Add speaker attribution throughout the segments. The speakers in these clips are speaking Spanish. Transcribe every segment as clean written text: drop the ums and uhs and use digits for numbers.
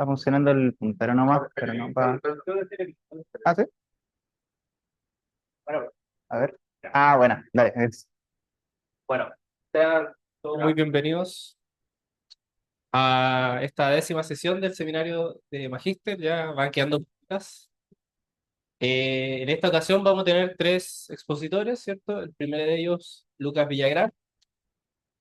Speaker 1: Está funcionando el puntero nomás, pero no va. Ah, sí. A ver. Ah, bueno, dale.
Speaker 2: Bueno, sean todos muy bienvenidos a esta 10ª sesión del seminario de Magíster. Ya van quedando pocas. En esta ocasión vamos a tener tres expositores, ¿cierto? El primero de ellos, Lucas Villagrán,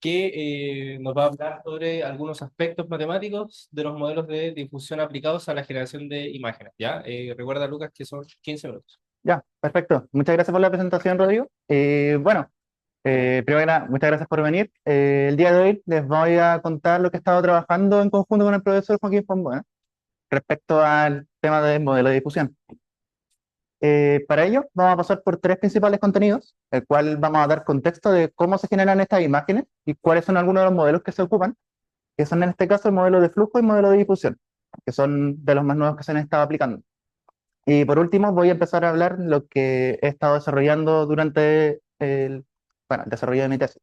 Speaker 2: que nos va a hablar sobre algunos aspectos matemáticos de los modelos de difusión aplicados a la generación de imágenes. ¿Ya? Recuerda, Lucas, que son 15 minutos.
Speaker 1: Ya, perfecto. Muchas gracias por la presentación, Rodrigo. Bueno, primero que nada, muchas gracias por venir. El día de hoy les voy a contar lo que he estado trabajando en conjunto con el profesor Joaquín Pombo, respecto al tema de modelo de difusión. Para ello, vamos a pasar por tres principales contenidos, el cual vamos a dar contexto de cómo se generan estas imágenes y cuáles son algunos de los modelos que se ocupan, que son en este caso el modelo de flujo y modelo de difusión, que son de los más nuevos que se han estado aplicando. Y por último, voy a empezar a hablar lo que he estado desarrollando durante el desarrollo de mi tesis.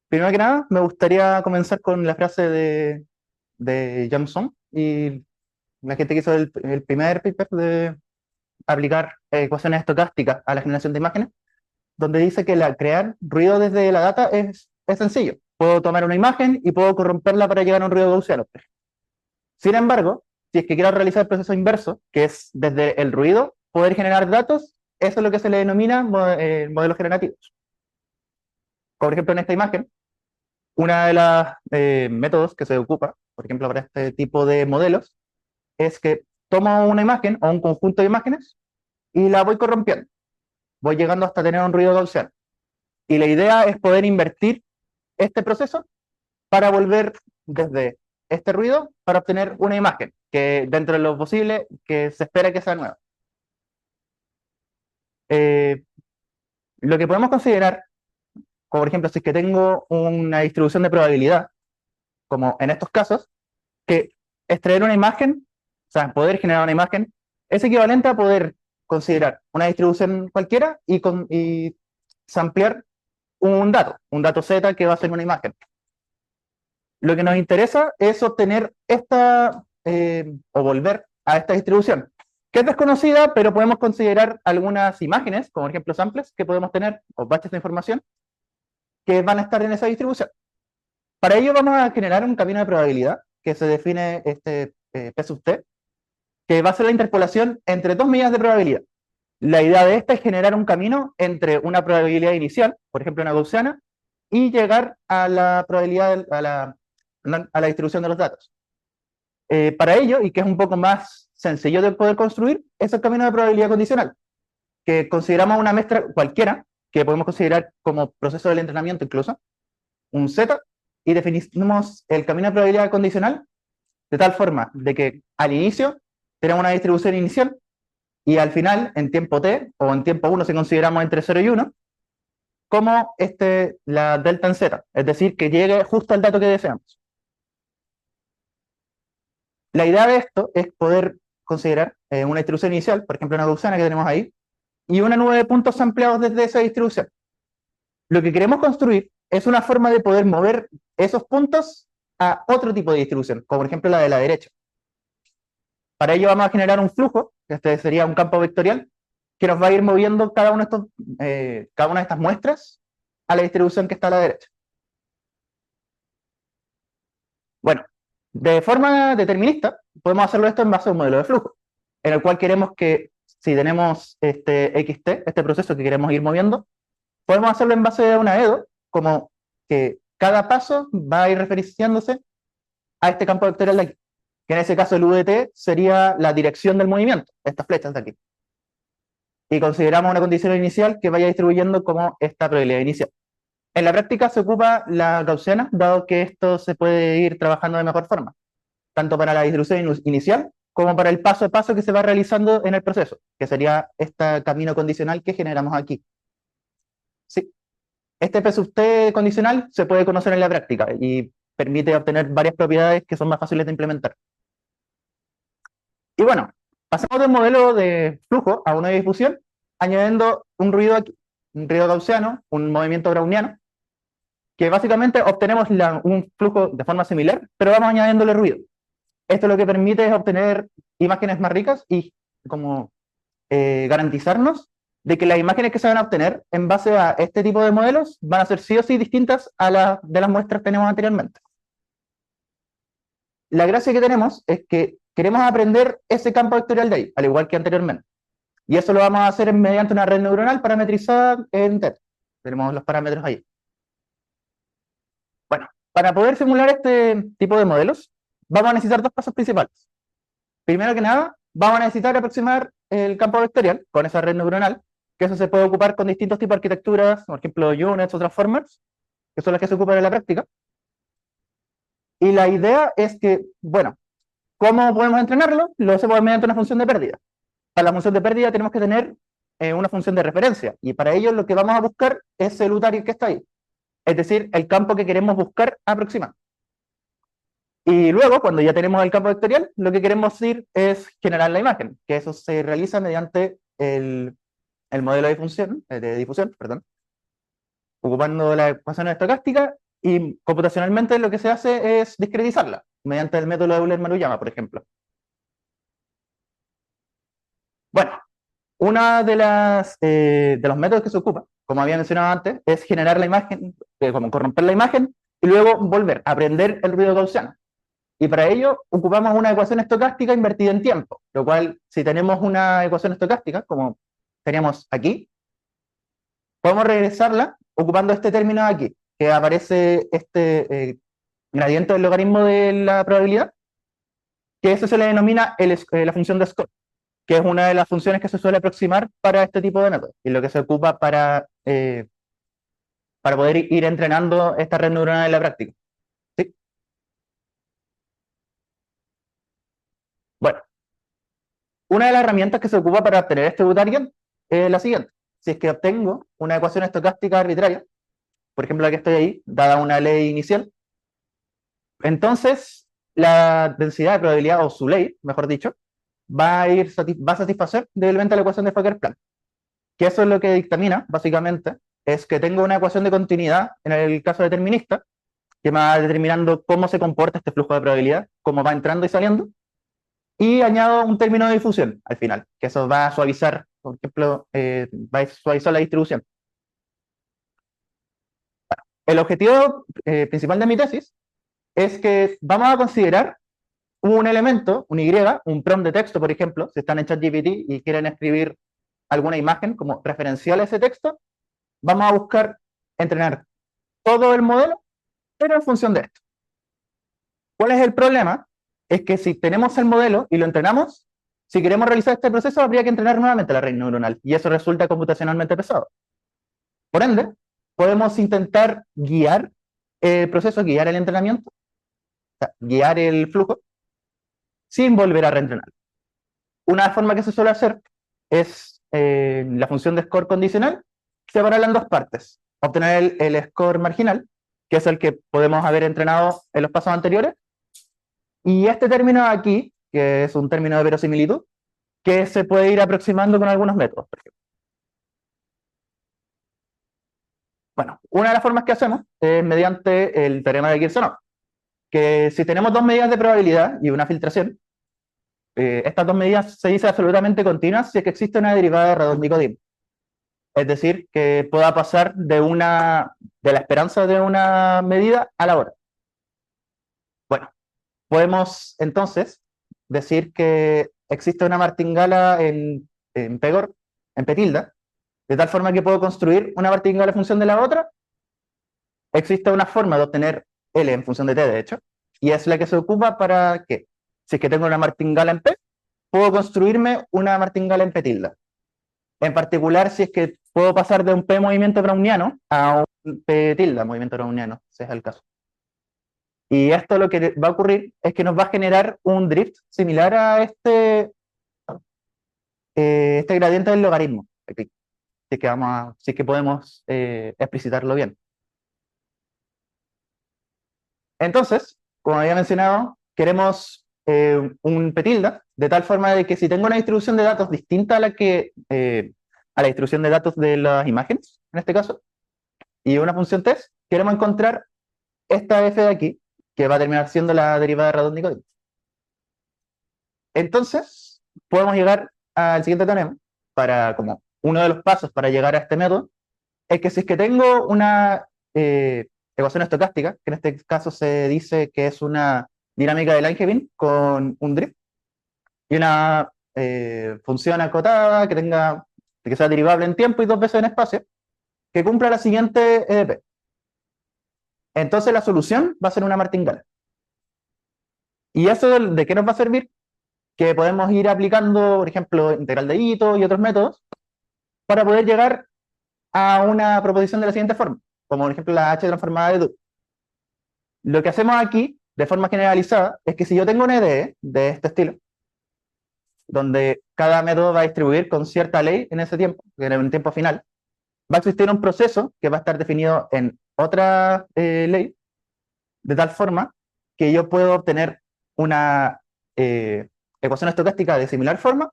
Speaker 1: Primero que nada, me gustaría comenzar con la frase de Jameson y la gente que hizo el primer paper de aplicar ecuaciones estocásticas a la generación de imágenes, donde dice que crear ruido desde la data es sencillo. Puedo tomar una imagen y puedo corromperla para llegar a un ruido gaussiano. Sin embargo, si es que quiero realizar el proceso inverso, que es desde el ruido poder generar datos, eso es lo que se le denomina modelos generativos. Por ejemplo, en esta imagen, una de las métodos que se ocupa, por ejemplo, para este tipo de modelos, es que tomo una imagen o un conjunto de imágenes y la voy corrompiendo. Voy llegando hasta tener un ruido gaussiano. Y la idea es poder invertir este proceso para volver desde este ruido para obtener una imagen que dentro de lo posible que se espera que sea nueva. Eh, lo que podemos considerar, como por ejemplo, si es que tengo una distribución de probabilidad, como en estos casos, que extraer una imagen, o sea, poder generar una imagen, es equivalente a poder considerar una distribución cualquiera y samplear un dato Z que va a ser una imagen. Lo que nos interesa es obtener o volver a esta distribución, que es desconocida, pero podemos considerar algunas imágenes, como por ejemplo samples, que podemos tener, o baches de información, que van a estar en esa distribución. Para ello vamos a generar un camino de probabilidad, que se define P sub t, que va a ser la interpolación entre dos medidas de probabilidad. La idea de esta es generar un camino entre una probabilidad inicial, por ejemplo una gaussiana, y llegar a la probabilidad, a la distribución de los datos. Para ello, y que es un poco más sencillo de poder construir, es el camino de probabilidad condicional, que consideramos una muestra cualquiera, que podemos considerar como proceso del entrenamiento incluso, un Z, y definimos el camino de probabilidad condicional de tal forma de que al inicio tenemos una distribución inicial y al final, en tiempo t, o en tiempo 1 si consideramos entre 0 y 1, como la delta en z, es decir, que llegue justo al dato que deseamos. La idea de esto es poder considerar una distribución inicial, por ejemplo una gaussiana que tenemos ahí, y una nube de puntos ampliados desde esa distribución. Lo que queremos construir es una forma de poder mover esos puntos a otro tipo de distribución, como por ejemplo la de la derecha. Para ello vamos a generar un flujo, que este sería un campo vectorial, que nos va a ir moviendo cada una de estas muestras a la distribución que está a la derecha. Bueno, de forma determinista, podemos hacerlo esto en base a un modelo de flujo, en el cual queremos que, si tenemos este XT, este proceso que queremos ir moviendo, podemos hacerlo en base a una EDO, como que cada paso va a ir referenciándose a este campo vectorial de aquí, que en ese caso el VT sería la dirección del movimiento, estas flechas de aquí. Y consideramos una condición inicial que vaya distribuyendo como esta probabilidad inicial. En la práctica se ocupa la gaussiana, dado que esto se puede ir trabajando de mejor forma, tanto para la distribución inicial como para el paso a paso que se va realizando en el proceso, que sería este camino condicional que generamos aquí. Sí. Este P sub t condicional se puede conocer en la práctica y permite obtener varias propiedades que son más fáciles de implementar. Y bueno, pasamos del modelo de flujo a uno de difusión, añadiendo un ruido aquí, un ruido gaussiano, un movimiento browniano, que básicamente obtenemos un flujo de forma similar, pero vamos añadiéndole ruido. Esto lo que permite es obtener imágenes más ricas y como garantizarnos de que las imágenes que se van a obtener en base a este tipo de modelos van a ser sí o sí distintas a las de las muestras que tenemos anteriormente. La gracia que tenemos es que queremos aprender ese campo vectorial de ahí, al igual que anteriormente. Y eso lo vamos a hacer mediante una red neuronal parametrizada en TED. Tenemos los parámetros ahí. Bueno, para poder simular este tipo de modelos, vamos a necesitar dos pasos principales. Primero que nada, vamos a necesitar aproximar el campo vectorial con esa red neuronal, que eso se puede ocupar con distintos tipos de arquitecturas, por ejemplo, units o transformers, que son las que se ocupan en la práctica. Y la idea es que, bueno, ¿cómo podemos entrenarlo? Lo hacemos mediante una función de pérdida. Para la función de pérdida tenemos que tener una función de referencia, y para ello lo que vamos a buscar es el UTARI que está ahí, es decir, el campo que queremos buscar aproximar. Y luego, cuando ya tenemos el campo vectorial, lo que queremos ir es generar la imagen, que eso se realiza mediante el modelo de difusión, perdón, ocupando la ecuación estocástica, y computacionalmente lo que se hace es discretizarla, mediante el método de Euler-Maruyama, por ejemplo. Bueno, una de los métodos que se ocupa, como había mencionado antes, es generar la imagen, como corromper la imagen, y luego volver a aprender el ruido gaussiano. Y para ello ocupamos una ecuación estocástica invertida en tiempo, lo cual, si tenemos una ecuación estocástica, como teníamos aquí, podemos regresarla ocupando este término de aquí, que aparece gradiente del logaritmo de la probabilidad, que eso se le denomina la función de score, que es una de las funciones que se suele aproximar para este tipo de métodos, y lo que se ocupa para poder ir entrenando esta red neuronal en la práctica. ¿Sí? Bueno, una de las herramientas que se ocupa para obtener este U-target es la siguiente. Si es que obtengo una ecuación estocástica arbitraria, por ejemplo la que estoy ahí, dada una ley inicial, entonces la densidad de probabilidad, o su ley, mejor dicho, va a satisfacer debidamente la ecuación de Fokker-Planck. Que eso es lo que dictamina, básicamente, es que tengo una ecuación de continuidad, en el caso determinista, que me va determinando cómo se comporta este flujo de probabilidad, cómo va entrando y saliendo, y añado un término de difusión al final, que eso va a suavizar, por ejemplo, va a suavizar la distribución. El objetivo principal de mi tesis es que vamos a considerar un elemento, un Y, un prompt de texto, por ejemplo, si están en ChatGPT y quieren escribir alguna imagen como referencial a ese texto, vamos a buscar entrenar todo el modelo, pero en función de esto. ¿Cuál es el problema? Es que si tenemos el modelo y lo entrenamos, si queremos realizar este proceso, habría que entrenar nuevamente la red neuronal, y eso resulta computacionalmente pesado. Por ende, podemos intentar guiar el proceso, guiar el entrenamiento, o sea, guiar el flujo, sin volver a reentrenar. Una forma que se suele hacer es la función de score condicional, separarla en dos partes. Obtener el score marginal, que es el que podemos haber entrenado en los pasos anteriores, y este término aquí, que es un término de verosimilitud, que se puede ir aproximando con algunos métodos, por ejemplo. Bueno, una de las formas que hacemos es mediante el teorema de Kirchhoff, que si tenemos dos medidas de probabilidad y una filtración, estas dos medidas se dicen absolutamente continuas si es que existe una derivada de Radon-Nikodym. Es decir, que pueda pasar de la esperanza de una medida a la hora. Bueno, podemos entonces decir que existe una martingala en Pegor, en P tilde, de tal forma que puedo construir una martingala en función de la otra. Existe una forma de obtener L en función de T, de hecho, y es la que se ocupa para que, si es que tengo una martingala en P, puedo construirme una martingala en P tilde. En particular, si es que puedo pasar de un P movimiento browniano a un P tilde movimiento browniano, si es el caso. Y esto lo que va a ocurrir es que nos va a generar un drift similar a este gradiente del logaritmo. Aquí, si es que podemos explicitarlo bien. Entonces, como había mencionado, queremos un P tilde, de tal forma de que si tengo una distribución de datos distinta a la distribución de datos de las imágenes, en este caso, y una función test, queremos encontrar esta f de aquí, que va a terminar siendo la derivada de Radon-Nikodym. Entonces, podemos llegar al siguiente teorema para como uno de los pasos para llegar a este método, es que si es que tengo una ecuación estocástica, que en este caso se dice que es una dinámica de Langevin con un drift, y una función acotada que sea derivable en tiempo y dos veces en espacio, que cumpla la siguiente EDP. Entonces la solución va a ser una martingala. ¿Y eso de qué nos va a servir? Que podemos ir aplicando, por ejemplo, integral de Ito y otros métodos para poder llegar a una proposición de la siguiente forma, como por ejemplo la H transformada de Dubh. Lo que hacemos aquí, de forma generalizada, es que si yo tengo una IDE de este estilo, donde cada método va a distribuir con cierta ley en ese tiempo, en un tiempo final, va a existir un proceso que va a estar definido en otra ley, de tal forma que yo puedo obtener una ecuación estocástica de similar forma,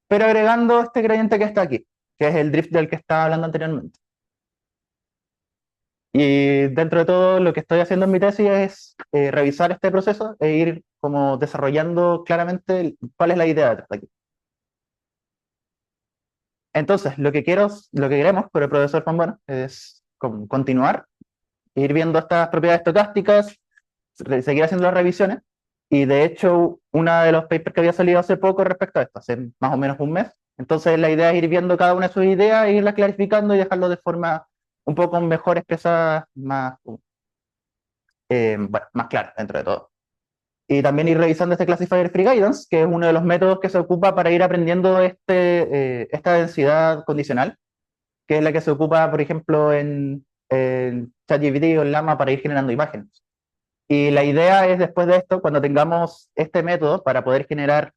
Speaker 1: pero agregando este gradiente que está aquí, que es el drift del que estaba hablando anteriormente. Y dentro de todo lo que estoy haciendo en mi tesis es revisar este proceso e ir como desarrollando claramente cuál es la idea detrás de aquí. Entonces, lo que queremos con el profesor Juan Bueno es continuar, ir viendo estas propiedades estocásticas, seguir haciendo las revisiones. Y de hecho, uno de los papers que había salido hace poco respecto a esto, hace más o menos un mes. Entonces, la idea es ir viendo cada una de sus ideas, e irlas clarificando y dejarlo de forma un poco mejor expresada, bueno, más clara dentro de todo. Y también ir revisando este Classifier Free Guidance, que es uno de los métodos que se ocupa para ir aprendiendo esta densidad condicional, que es la que se ocupa, por ejemplo, en ChatGPT o en Llama para ir generando imágenes. Y la idea es después de esto, cuando tengamos este método para poder generar,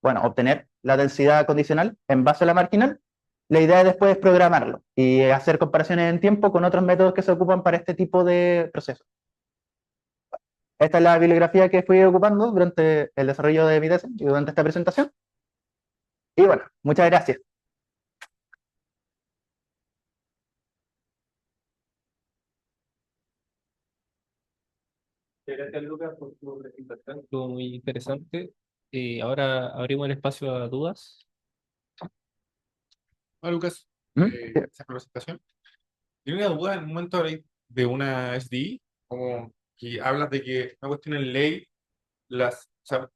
Speaker 1: bueno, obtener la densidad condicional en base a la marginal, la idea después es programarlo y hacer comparaciones en tiempo con otros métodos que se ocupan para este tipo de procesos. Esta es la bibliografía que fui ocupando durante el desarrollo de mi tesis y durante esta presentación. Y bueno, muchas gracias.
Speaker 2: Gracias, Lucas, por tu presentación. Estuvo muy interesante. Ahora abrimos el espacio a dudas.
Speaker 3: Hola Lucas,
Speaker 1: ¿Mm?
Speaker 3: gracias por la presentación. Tengo una duda en un momento de una SDI, como que hablas de que una cuestión en ley, o sea,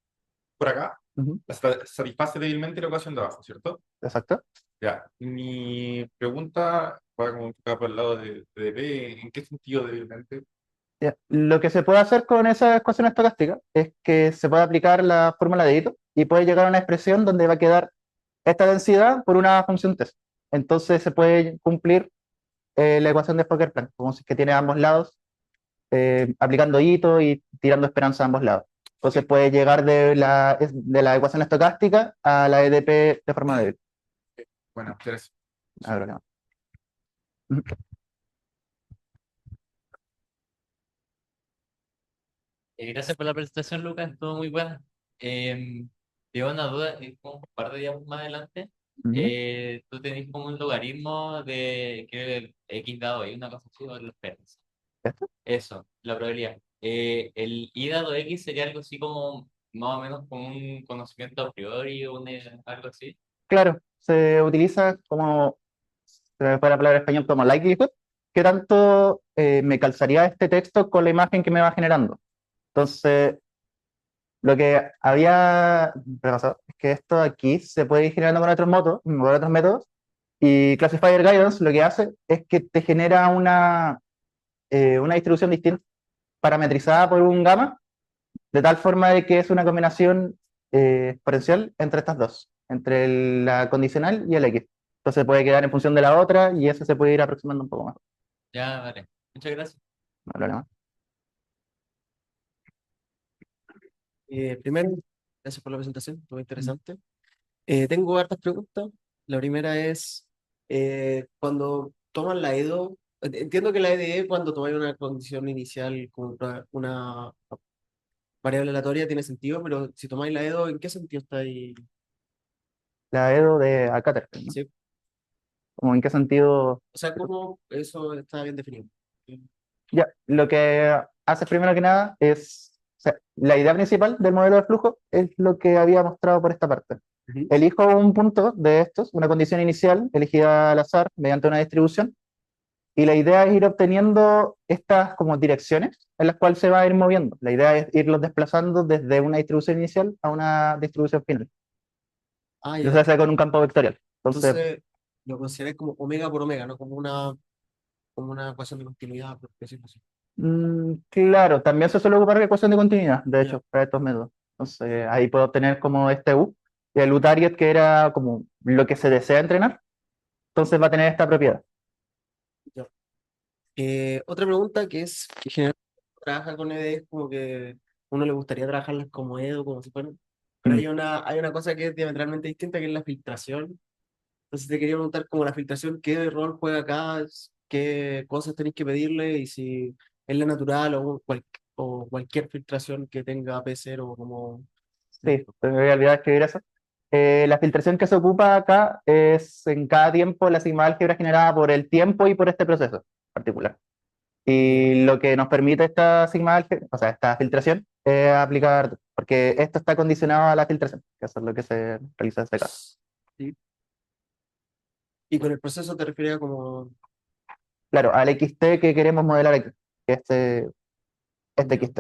Speaker 3: por acá,
Speaker 1: Ujú.
Speaker 3: satisface débilmente la ecuación de abajo, ¿cierto?
Speaker 1: Exacto.
Speaker 3: Ya, mi pregunta va como enfocada por el lado de DP, ¿en qué sentido débilmente?
Speaker 1: Ya. Lo que se puede hacer con esa ecuación estocástica es que se puede aplicar la fórmula de Ito y puede llegar a una expresión donde va a quedar esta densidad por una función test. Entonces se puede cumplir la ecuación de Fokker-Planck, como si es que tiene ambos lados, aplicando Ito y tirando esperanza a ambos lados. Entonces
Speaker 3: Ok,
Speaker 1: puede llegar de la ecuación estocástica a la EDP de forma débil.
Speaker 3: bueno, interesante.
Speaker 1: No hay problema. Ujú.
Speaker 4: Gracias por la presentación, Lucas, estuvo muy buena. Tengo una duda, como un par de días más adelante,
Speaker 1: Ujú.
Speaker 4: tú tenés como un logaritmo de que el x dado y una cosa así, o los perros.
Speaker 1: ¿Esto?
Speaker 4: Eso, la probabilidad. El y dado x sería algo así como, más o menos como un conocimiento a priori o algo así.
Speaker 1: Claro, se utiliza como, se me fue la palabra en español, como likelihood, que tanto me calzaría este texto con la imagen que me va generando. Entonces, lo que había repasado es que esto aquí se puede ir generando con otros métodos, y Classifier Guidance lo que hace es que te genera una distribución distinta, parametrizada por un gamma, de tal forma de que es una combinación exponencial entre estas dos, entre la condicional y el X. Entonces puede quedar en función de la otra y eso se puede ir aproximando un poco más.
Speaker 4: Ya, vale. Muchas gracias.
Speaker 1: No hay problema.
Speaker 5: Primero, gracias por la presentación, muy interesante. Tengo hartas preguntas. La primera es, cuando toman la EDO, entiendo que la EDE cuando toman una condición inicial como una variable aleatoria tiene sentido, pero si tomáis la EDO, ¿en qué sentido está ahí?
Speaker 1: La EDO de Alcáter, ¿no?
Speaker 5: ¿Sí?
Speaker 1: Como en qué sentido.
Speaker 5: O sea, ¿cómo eso está bien definido?
Speaker 1: Ya, lo que hace primero que nada es sea, la idea principal del modelo de flujo es lo que había mostrado por esta parte.
Speaker 5: Ujú.
Speaker 1: Elijo un punto de estos, una condición inicial elegida al azar mediante una distribución, y la idea es ir obteniendo estas como direcciones en las cuales se va a ir moviendo. La idea es irlos desplazando desde una distribución inicial a una distribución final.
Speaker 5: Ah,
Speaker 1: Eso
Speaker 5: ya.
Speaker 1: se hace con un campo vectorial. Entonces,
Speaker 5: Entonces, lo consideré como omega por omega, no como una ecuación de continuidad, por decirlo así.
Speaker 1: claro, también se suele ocupar ecuación de continuidad, de
Speaker 5: Ya.
Speaker 1: hecho, para estos métodos. Entonces, ahí puedo obtener como este U, y el U target que era como lo que se desea entrenar, entonces va a tener esta propiedad.
Speaker 5: Ya. Otra pregunta que es, que generalmente trabaja con ED es como que uno le gustaría trabajarlas como EDO, como si fueran, pero
Speaker 1: Mm.
Speaker 5: hay una cosa que es diametralmente distinta, que es la filtración. Entonces te quería preguntar como la filtración, ¿qué rol juega acá? ¿Qué cosas tenéis que pedirle? Y si es la natural o cualquier filtración que tenga P0 o como...
Speaker 1: Sí, me había olvidado de escribir eso. La filtración que se ocupa acá es en cada tiempo la sigma álgebra generada por el tiempo y por este proceso particular. Y lo que nos permite esta sigma álgebra, o sea, esta filtración, es aplicar, porque esto está condicionado a la filtración, que eso es lo que se realiza en este caso.
Speaker 5: Sí. Y con el proceso te refieres a como...
Speaker 1: Claro, al XT que queremos modelar aquí, que este
Speaker 5: Ya.
Speaker 1: XT,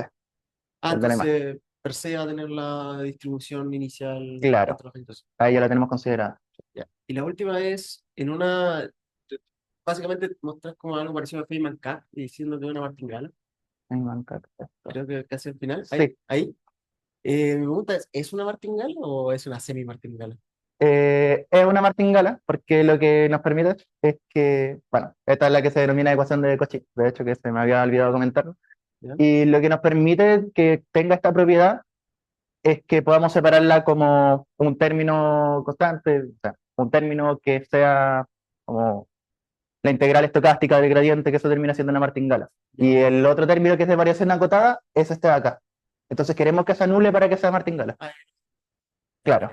Speaker 5: Ah,
Speaker 1: el de la imagen.
Speaker 5: entonces per se va a tener la distribución inicial
Speaker 1: Claro,
Speaker 5: entre los filtros.
Speaker 1: ahí ya la tenemos considerada.
Speaker 5: Ya. Y la última es, básicamente mostras como algo parecido a Feynman Cat, diciendo que es una martingala,
Speaker 1: En banca, esto.
Speaker 5: creo que casi al final.
Speaker 1: Sí,
Speaker 5: Ahí. Mi pregunta ¿es una martingala o es una semi-martingala?
Speaker 1: es una martingala porque lo que nos permite es que, bueno, esta es la que se denomina ecuación de Cauchy, de hecho que se me había olvidado comentarlo,
Speaker 5: ¿Ya?
Speaker 1: y lo que nos permite que tenga esta propiedad es que podamos separarla como un término constante, o sea, un término que sea como la integral estocástica del gradiente, que eso termina siendo una martingala. Y
Speaker 5: Ya.
Speaker 1: el otro término que es de variación acotada es este de acá. Entonces queremos que se anule para que sea martingala.
Speaker 5: Ah,
Speaker 1: Claro.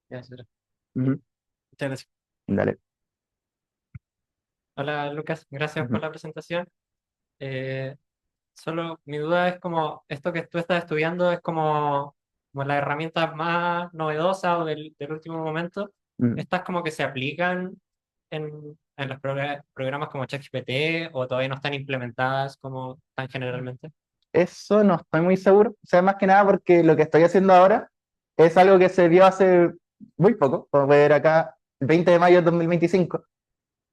Speaker 5: ya, será.
Speaker 1: Ujú.
Speaker 5: Muchas gracias.
Speaker 1: Dale.
Speaker 2: Hola Lucas, gracias por
Speaker 1: Ujú.
Speaker 2: la presentación. Eh, Solo mi duda es como, esto que tú estás estudiando es como las herramientas más novedosas o del último momento.
Speaker 1: Mm.
Speaker 2: ¿Estas como que se aplican en los programas como ChatGPT o todavía no están implementadas como tan generalmente?
Speaker 1: Eso no estoy muy seguro. O sea, más que nada porque lo que estoy haciendo ahora es algo que se vio hace muy poco, como ver acá, el 20 de mayo de 2025.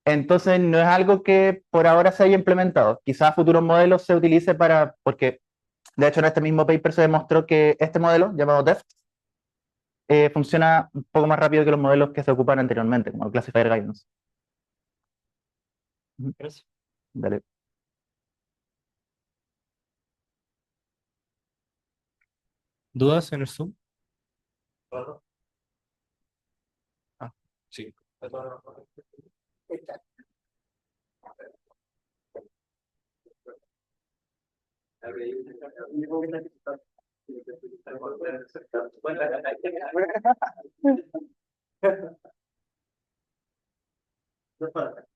Speaker 1: Entonces, no es algo que por ahora se haya implementado. Quizás futuros modelos se utilice para, porque de hecho en este mismo paper se demostró que este modelo, llamado DEFT, funciona un poco más rápido que los modelos que se ocupan anteriormente, como el Classifier Guidance. Ujú.
Speaker 2: Gracias.
Speaker 1: Dale.
Speaker 2: ¿Dudas en el Zoom?
Speaker 3: Ah, sí.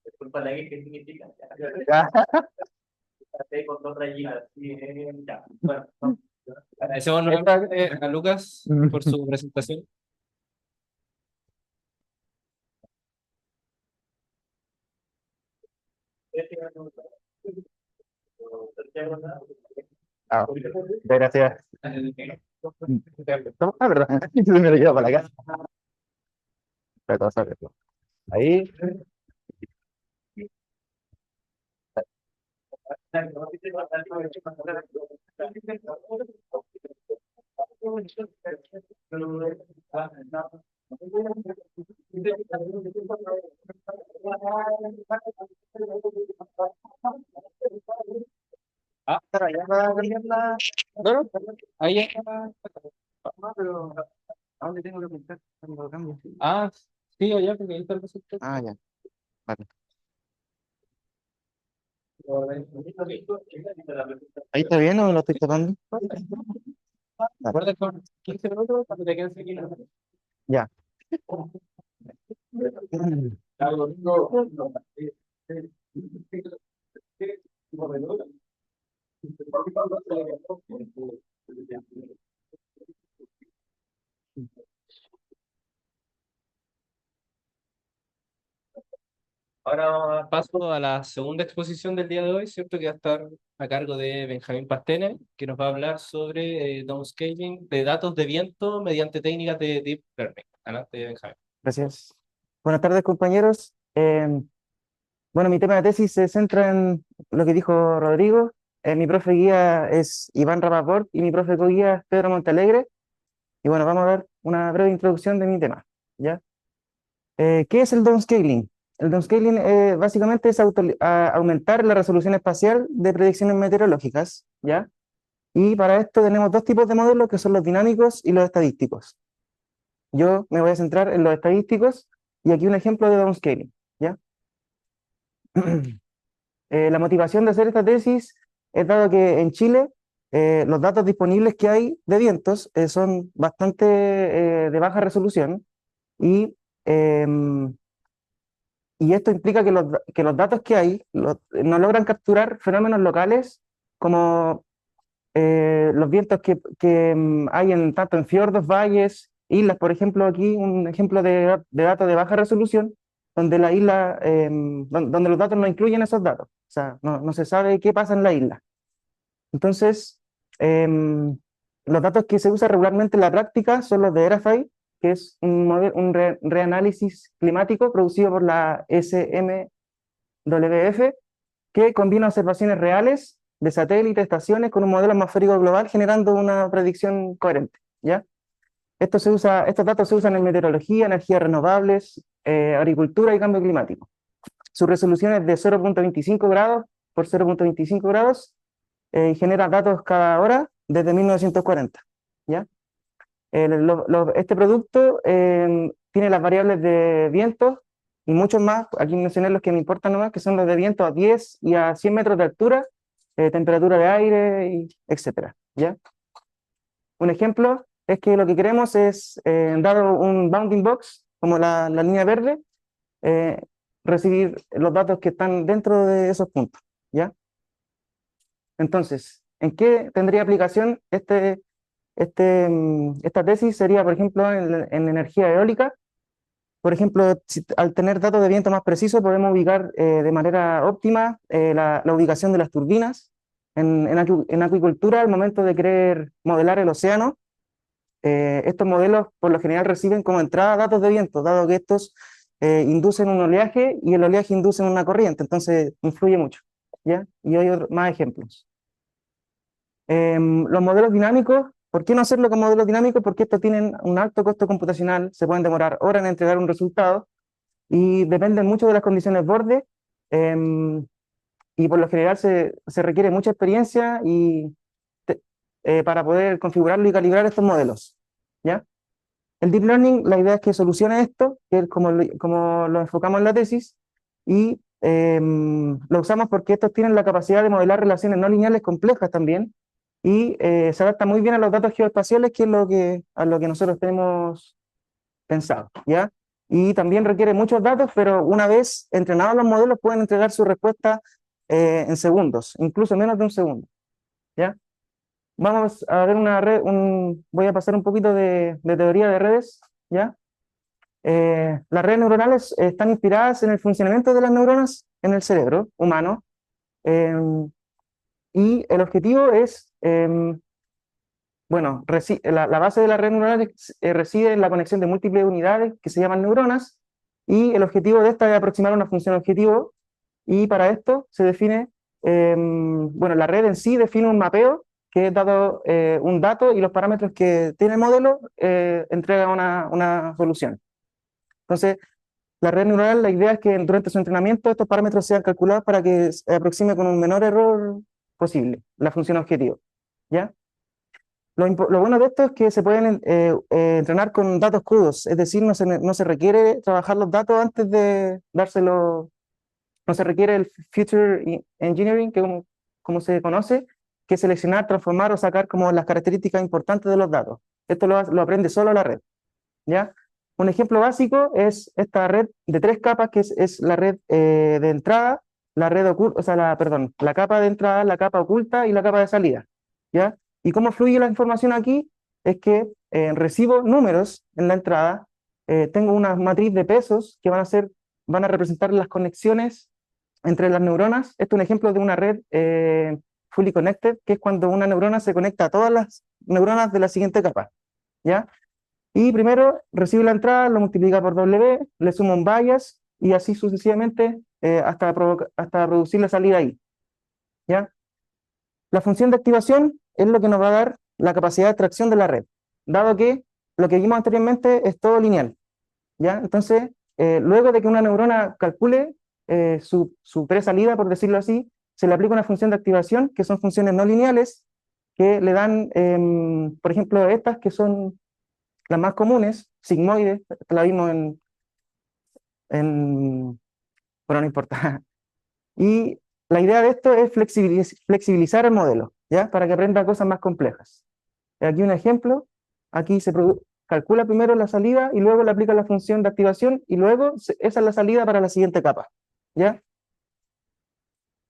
Speaker 4: Disculpa la que significa.
Speaker 1: Ya.
Speaker 4: Con dos rayitas. Ya. Bueno,
Speaker 2: Agradecemos
Speaker 1: Esta-
Speaker 2: nuevamente a Lucas por
Speaker 1: Ujú.
Speaker 2: su presentación.
Speaker 1: Ah, gracias. Ah, verdad. Se me lo llevo para la casa. Pero todo sabe. Ahí.
Speaker 2: Ah,
Speaker 1: Pero ya va a cambiar la.
Speaker 2: no, no, ahí está.
Speaker 1: Pero ¿a dónde tengo que apuntar cuando lo cambio?
Speaker 2: Ah, sí, allá, porque ahí está el resultado.
Speaker 1: Ah, ya. Vale. ¿Ahí está bien o lo estoy tapando? Vale.
Speaker 2: Recuerda con 15 minutos para que te queden seguidos.
Speaker 1: Ya.
Speaker 2: Ahora paso a la segunda exposición del día de hoy, ¿cierto? Que va a estar a cargo de Benjamín Pastene, que nos va a hablar sobre downscaling de datos de viento mediante técnicas de Deep Learning. Adelante, Benjamín.
Speaker 1: Gracias. Buenas tardes, compañeros. Bueno, mi tema de tesis se centra en lo que dijo Rodrigo. Mi profe guía es Iván Rapaport y mi profe co-guía es Pedro Montalegre. Y bueno, vamos a dar una breve introducción de mi tema, ¿ya? ¿Qué es el downscaling? El downscaling básicamente es aumentar la resolución espacial de predicciones meteorológicas, ¿ya? Y para esto tenemos dos tipos de modelos que son los dinámicos y los estadísticos. Yo me voy a centrar en los estadísticos y aquí un ejemplo de downscaling, ¿ya? La motivación de hacer esta tesis es dado que en Chile los datos disponibles que hay de vientos son bastante de baja resolución y, em, y esto implica que los datos que hay no logran capturar fenómenos locales como los vientos que hay tanto en fiordos, valles, islas. Por ejemplo, aquí un ejemplo de datos de baja resolución, donde la isla, donde los datos no incluyen esos datos. O sea, no se sabe qué pasa en la isla. Entonces, los datos que se usan regularmente en la práctica son los de ERAFAI, que es un reanálisis climático producido por la SMWF, que combina observaciones reales de satélites, estaciones, con un modelo atmosférico global, generando una predicción coherente, ¿ya? Estos datos se usan en meteorología, energías renovables, agricultura y cambio climático. Su resolución es de 0.25 grados por 0.25 grados y genera datos cada hora desde 1940, ¿ya? Este producto tiene las variables de viento y muchos más. Aquí mencioné los que me importan nomás, que son los de viento a 10 y a 100 metros de altura, temperatura de aire, etcétera, ¿ya? Un ejemplo es que lo que queremos es, dado un bounding box, como la línea verde, eh, recibir los datos que están dentro de esos puntos, ¿ya? Entonces, ¿en qué tendría aplicación esta tesis? Sería, por ejemplo, en energía eólica. Por ejemplo, al tener datos de viento más precisos, podemos ubicar de manera óptima la ubicación de las turbinas. En acuicultura, al momento de querer modelar el océano, estos modelos por lo general reciben como entrada datos de viento, dado que estos inducen un oleaje y el oleaje induce una corriente, entonces influye mucho, ¿ya? Y hay más ejemplos. Los modelos dinámicos, ¿por qué no hacerlo con modelos dinámicos? Porque estos tienen un alto costo computacional, se pueden demorar horas en entregar un resultado y dependen mucho de las condiciones borde, y por lo general se requiere mucha experiencia para poder configurarlo y calibrar estos modelos, ¿ya? El Deep Learning, la idea es que solucione esto, que es como lo enfocamos en la tesis, y lo usamos porque estos tienen la capacidad de modelar relaciones no lineales complejas también, y se adapta muy bien a los datos geoespaciales, que es a lo que nosotros tenemos pensado, ¿ya? Y también requiere muchos datos, pero una vez entrenados los modelos pueden entregar su respuesta en segundos, incluso menos de un segundo, ¿ya? Vamos a ver una red, voy a pasar un poquito de teoría de redes, ¿ya? Las redes neuronales están inspiradas en el funcionamiento de las neuronas en el cerebro humano, y el objetivo es, bueno, la base de la red neuronal reside en la conexión de múltiples unidades que se llaman neuronas, y el objetivo de esta es aproximar una función objetivo, y para esto se define, bueno, la red en sí define un mapeo que es dado un dato y los parámetros que tiene el modelo entrega una solución. Entonces, la red neuronal, la idea es que durante su entrenamiento estos parámetros sean calculados para que se aproxime con un menor error posible la función objetivo, ¿ya? Lo bueno de esto es que se pueden entrenar con datos crudos, es decir, no se requiere trabajar los datos antes de dárselo, no se requiere el Future Engineering, que como se conoce, que es seleccionar, transformar o sacar como las características importantes de los datos. Esto lo aprende solo la red, ¿ya? Un ejemplo básico es esta red de 3 capas, que es la red de entrada, la red oculta, o sea, perdón, la capa de entrada, la capa oculta y la capa de salida, ¿ya? ¿Y cómo fluye la información aquí? Es que recibo números en la entrada, tengo una matriz de pesos que van a representar las conexiones entre las neuronas. Esto es un ejemplo de una red fully connected, que es cuando una neurona se conecta a todas las neuronas de la siguiente capa, ¿ya? Y primero recibe la entrada, lo multiplica por W, le suma un bias, y así sucesivamente hasta producir la salida ahí, ¿ya? La función de activación es lo que nos va a dar la capacidad de extracción de la red, dado que lo que vimos anteriormente es todo lineal, ¿ya? Entonces, luego de que una neurona calcule su presalida, por decirlo así, se le aplica una función de activación, que son funciones no lineales, que le dan, por ejemplo, estas que son las más comunes, sigmoides, la vimos bueno, no importa. Y la idea de esto es flexibilizar el modelo, ¿ya? Para que aprenda cosas más complejas. Aquí un ejemplo, aquí calcula primero la salida y luego le aplica la función de activación y luego esa es la salida para la siguiente capa, ¿ya?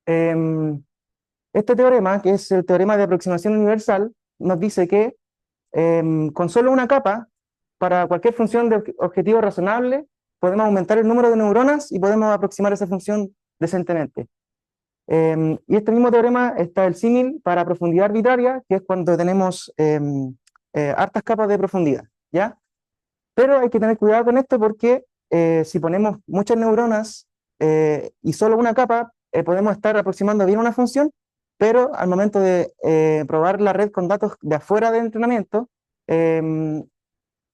Speaker 1: Este teorema, que es el teorema de aproximación universal, nos dice que con solo una capa, para cualquier función de objetivo razonable, podemos aumentar el número de neuronas y podemos aproximar esa función decentemente. Y este mismo teorema está el símil para profundidad arbitraria, que es cuando tenemos hartas capas de profundidad, ¿ya? Pero hay que tener cuidado con esto porque si ponemos muchas neuronas y solo una capa, podemos estar aproximando bien una función, pero al momento de probar la red con datos de afuera del entrenamiento,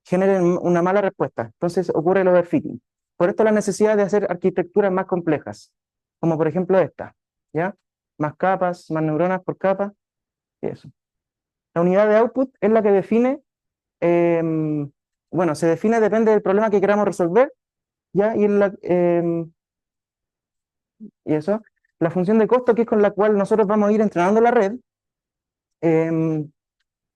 Speaker 1: generen una mala respuesta. Entonces ocurre el overfitting. Por esto la necesidad de hacer arquitecturas más complejas, como por ejemplo esta, ¿ya? Más capas, más neuronas por capa, y eso. La unidad de output es la que define, bueno, se define, depende del problema que queramos resolver, ¿ya? Y eso. La función de costo, que es con la cual nosotros vamos a ir entrenando la red,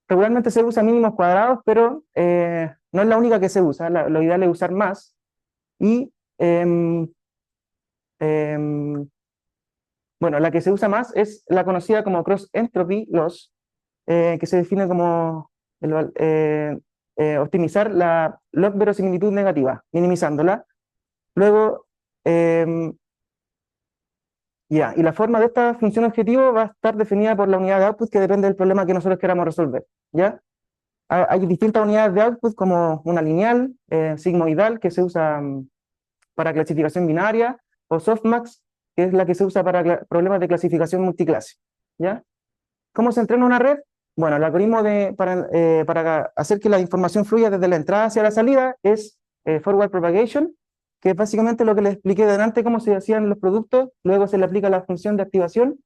Speaker 1: regularmente se usa mínimos cuadrados, pero no es la única que se usa, lo ideal es usar más. Y bueno, la que se usa más es la conocida como cross entropy loss, que se define como optimizar la log verosimilitud negativa, minimizándola. Luego, y la forma de esta función objetivo va a estar definida por la unidad de output, que depende del problema que nosotros queramos resolver, ¿ya? Hay distintas unidades de output, como una lineal, sigmoidal, que se usa para clasificación binaria, o softmax, que es la que se usa para problemas de clasificación multiclase, ¿ya? ¿Cómo se entrena una red? Bueno, el algoritmo para hacer que la información fluya desde la entrada hacia la salida es forward propagation, que es básicamente lo que les expliqué delante, cómo se hacían los productos, luego se le aplica la función de activación,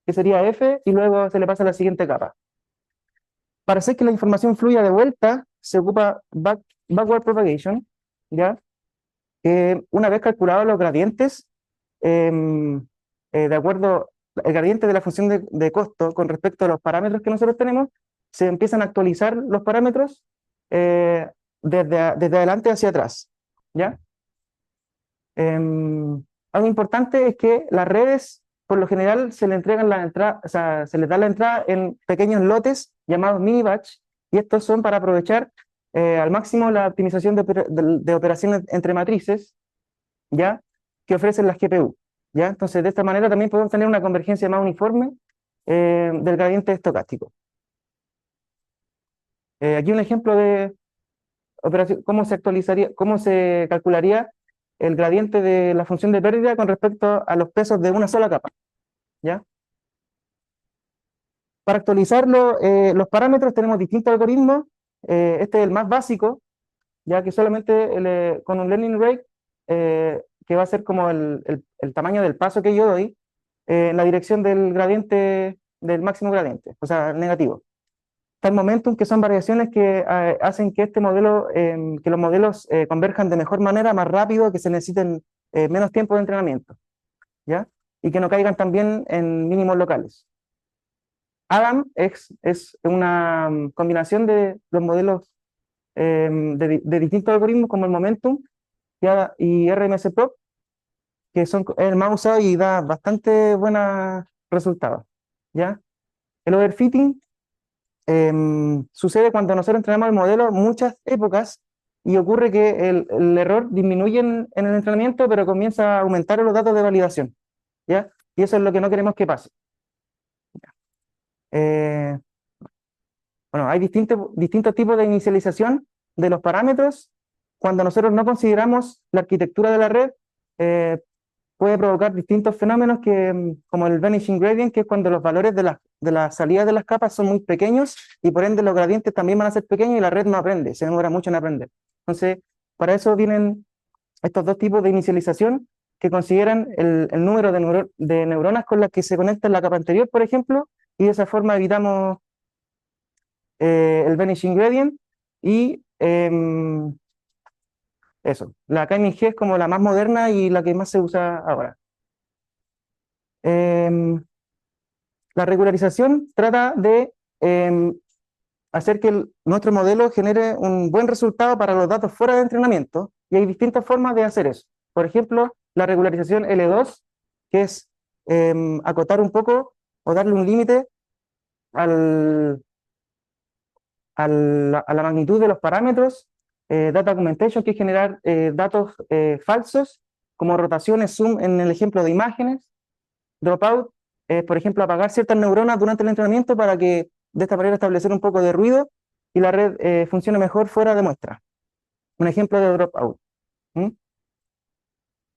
Speaker 1: que sería F, y luego se le pasa a la siguiente capa. Para hacer que la información fluya de vuelta, se ocupa backward propagation, ¿ya? Una vez calculados los gradientes, de acuerdo, el gradiente de la función de costo con respecto a los parámetros que nosotros tenemos, se empiezan a actualizar los parámetros desde adelante hacia atrás, ¿ya? Algo importante es que las redes, por lo general, se le entregan la entrada, o sea, se les da la entrada en pequeños lotes llamados mini batch, y estos son para aprovechar al máximo la optimización de operaciones entre matrices, ¿ya? Que ofrecen las GPU, ¿ya? Entonces, de esta manera también podemos tener una convergencia más uniforme del gradiente estocástico. Aquí un ejemplo de operación, cómo se calcularía el gradiente de la función de pérdida con respecto a los pesos de una sola capa, ¿ya? Para actualizar los parámetros tenemos distintos algoritmos. Este es el más básico, ya que solamente con un learning rate, que va a ser como el tamaño del paso que yo doy, en la dirección del gradiente, del máximo gradiente, o sea, negativo. Está el momentum, que son variaciones que hacen que que los modelos converjan de mejor manera, más rápido, que se necesiten menos tiempo de entrenamiento, ¿ya? Y que no caigan también en mínimos locales. Adam es una combinación de los modelos de distintos algoritmos, como el momentum y RMSPROC, que son el más usado y da bastante buenos resultados, ¿ya? El overfitting sucede cuando nosotros entrenamos el modelo muchas épocas y ocurre que el error disminuye en el entrenamiento, pero comienza a aumentar en los datos de validación, ¿ya? Y eso es lo que no queremos que pase. Eh, bueno, hay distintos tipos de inicialización de los parámetros. Cuando nosotros no consideramos la arquitectura de la red, puede provocar distintos fenómenos como el vanishing gradient, que es cuando los valores de la salida de las capas son muy pequeños y por ende los gradientes también van a ser pequeños y la red no aprende, se demora mucho en aprender. Entonces, para eso vienen estos dos tipos de inicialización que consideran el número de neuronas con las que se conecta en la capa anterior, por ejemplo, y de esa forma evitamos el vanishing gradient y eso. La KMG es como la más moderna y la que más se usa ahora. La regularización trata de hacer que nuestro modelo genere un buen resultado para los datos fuera de entrenamiento, y hay distintas formas de hacer eso. Por ejemplo, la regularización L2, que es acotar un poco o darle un límite a la magnitud de los parámetros. Data augmentation, que es generar datos falsos, como rotaciones, zoom en el ejemplo de imágenes. Dropout, por ejemplo, apagar ciertas neuronas durante el entrenamiento para que de esta manera establecer un poco de ruido y la red funcione mejor fuera de muestra. Un ejemplo de dropout.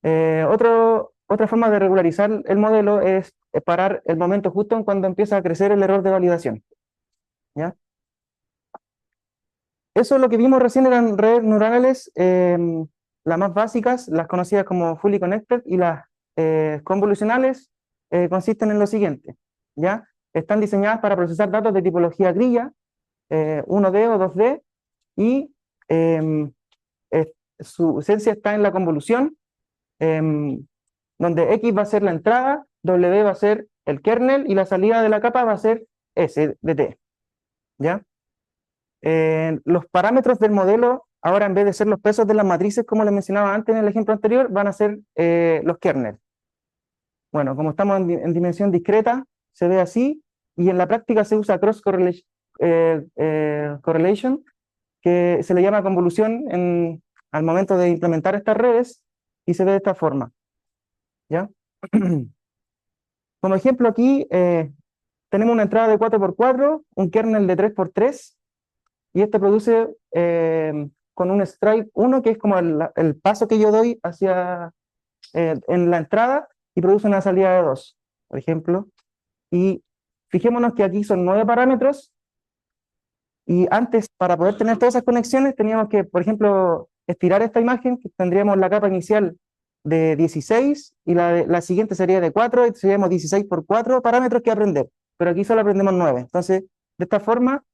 Speaker 1: Otra forma de regularizar el modelo es parar el momento justo en cuando empieza a crecer el error de validación. ¿Ya? Eso lo que vimos recién eran redes neuronales, las más básicas, las conocidas como fully connected, y las convolucionales consisten en lo siguiente, ¿ya? Están diseñadas para procesar datos de tipología grilla, 1D o 2D, y su esencia está en la convolución, donde X va a ser la entrada, W va a ser el kernel, y la salida de la capa va a ser S de T, ¿ya? Los parámetros del modelo, ahora en vez de ser los pesos de las matrices, como les mencionaba antes en el ejemplo anterior, van a ser los kernels. Bueno, como estamos en dimensión discreta, se ve así, y en la práctica se usa cross correlation, que se le llama convolución al momento de implementar estas redes, y se ve de esta forma. ¿Ya? Como ejemplo aquí, tenemos una entrada de 4x4, un kernel de 3x3, y este produce con un strike 1, que es como el paso que yo doy en la entrada, y produce una salida de 2, por ejemplo. Y fijémonos que aquí son 9 parámetros, y antes, para poder tener todas esas conexiones, teníamos que, por ejemplo, estirar esta imagen, que tendríamos la capa inicial de 16, y la siguiente sería de 4, y seríamos 16 por 4 parámetros que aprender, pero aquí solo aprendemos 9. Entonces, de esta forma,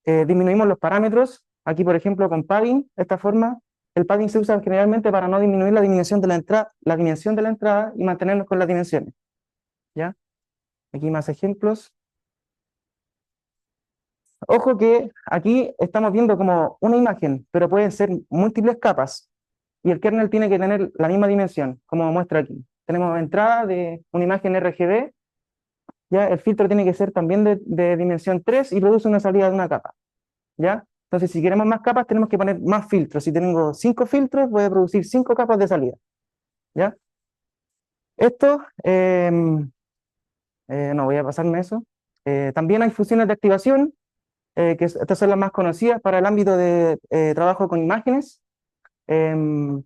Speaker 1: disminuimos los parámetros. Aquí, por ejemplo, con padding, de esta forma, el padding se usa generalmente para no disminuir la dimensión de la entrada y mantenernos con las dimensiones. ¿Ya? Aquí más ejemplos. Ojo que aquí estamos viendo como una imagen, pero pueden ser múltiples capas, y el kernel tiene que tener la misma dimensión, como muestra aquí. Tenemos entrada de una imagen RGB, ¿ya? El filtro tiene que ser también de dimensión 3 y produce una salida de una capa, ¿ya? Entonces, si queremos más capas, tenemos que poner más filtros. Si tengo 5 filtros, voy a producir 5 capas de salida, ¿ya? Esto, no voy a pasarme eso. También hay funciones de activación, estas son las más conocidas para el ámbito de trabajo con imágenes. Esa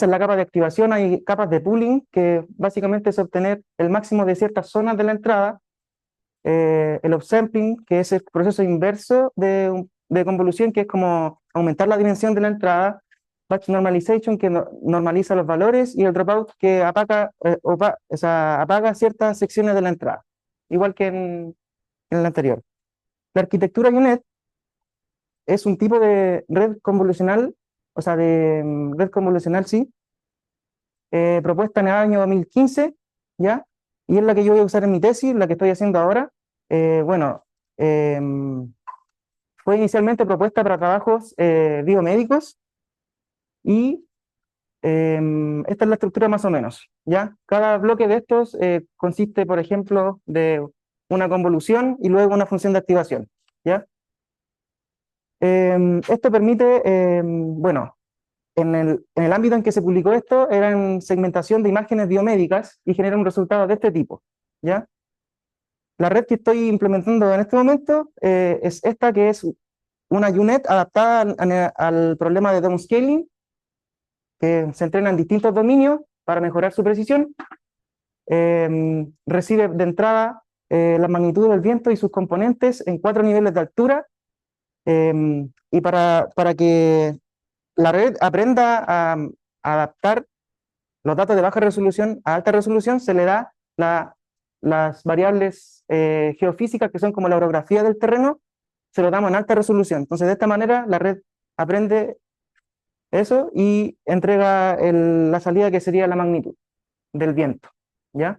Speaker 1: es la capa de activación. Hay capas de pooling, que básicamente es obtener el máximo de ciertas zonas de la entrada. El upsampling, que es el proceso inverso de convolución, que es como aumentar la dimensión de la entrada. Batch normalization, que normaliza los valores, y el dropout, que apaga ciertas secciones de la entrada, igual que en el anterior. La arquitectura UNet es un tipo de red convolucional, o sea, de red convolucional, sí, propuesta en el año 2015, ¿ya? Y es la que yo voy a usar en mi tesis, la que estoy haciendo ahora. Bueno, fue inicialmente propuesta para trabajos biomédicos, y esta es la estructura más o menos, ¿ya? Cada bloque de estos consiste, por ejemplo, de una convolución y luego una función de activación, ¿ya? Esto permite, bueno, en el ámbito en que se publicó esto, era en segmentación de imágenes biomédicas y genera un resultado de este tipo, ¿ya? La red que estoy implementando en este momento es esta, que es una UNet adaptada al problema de downscaling, que se entrena en distintos dominios para mejorar su precisión. Recibe de entrada la magnitud del viento y sus componentes en 4 niveles de altura, y para que la red aprenda a adaptar los datos de baja resolución a alta resolución, se le da las variables geofísicas, que son como la orografía del terreno, se lo damos en alta resolución. Entonces, de esta manera, la red aprende eso y entrega la salida, que sería la magnitud del viento, ¿ya?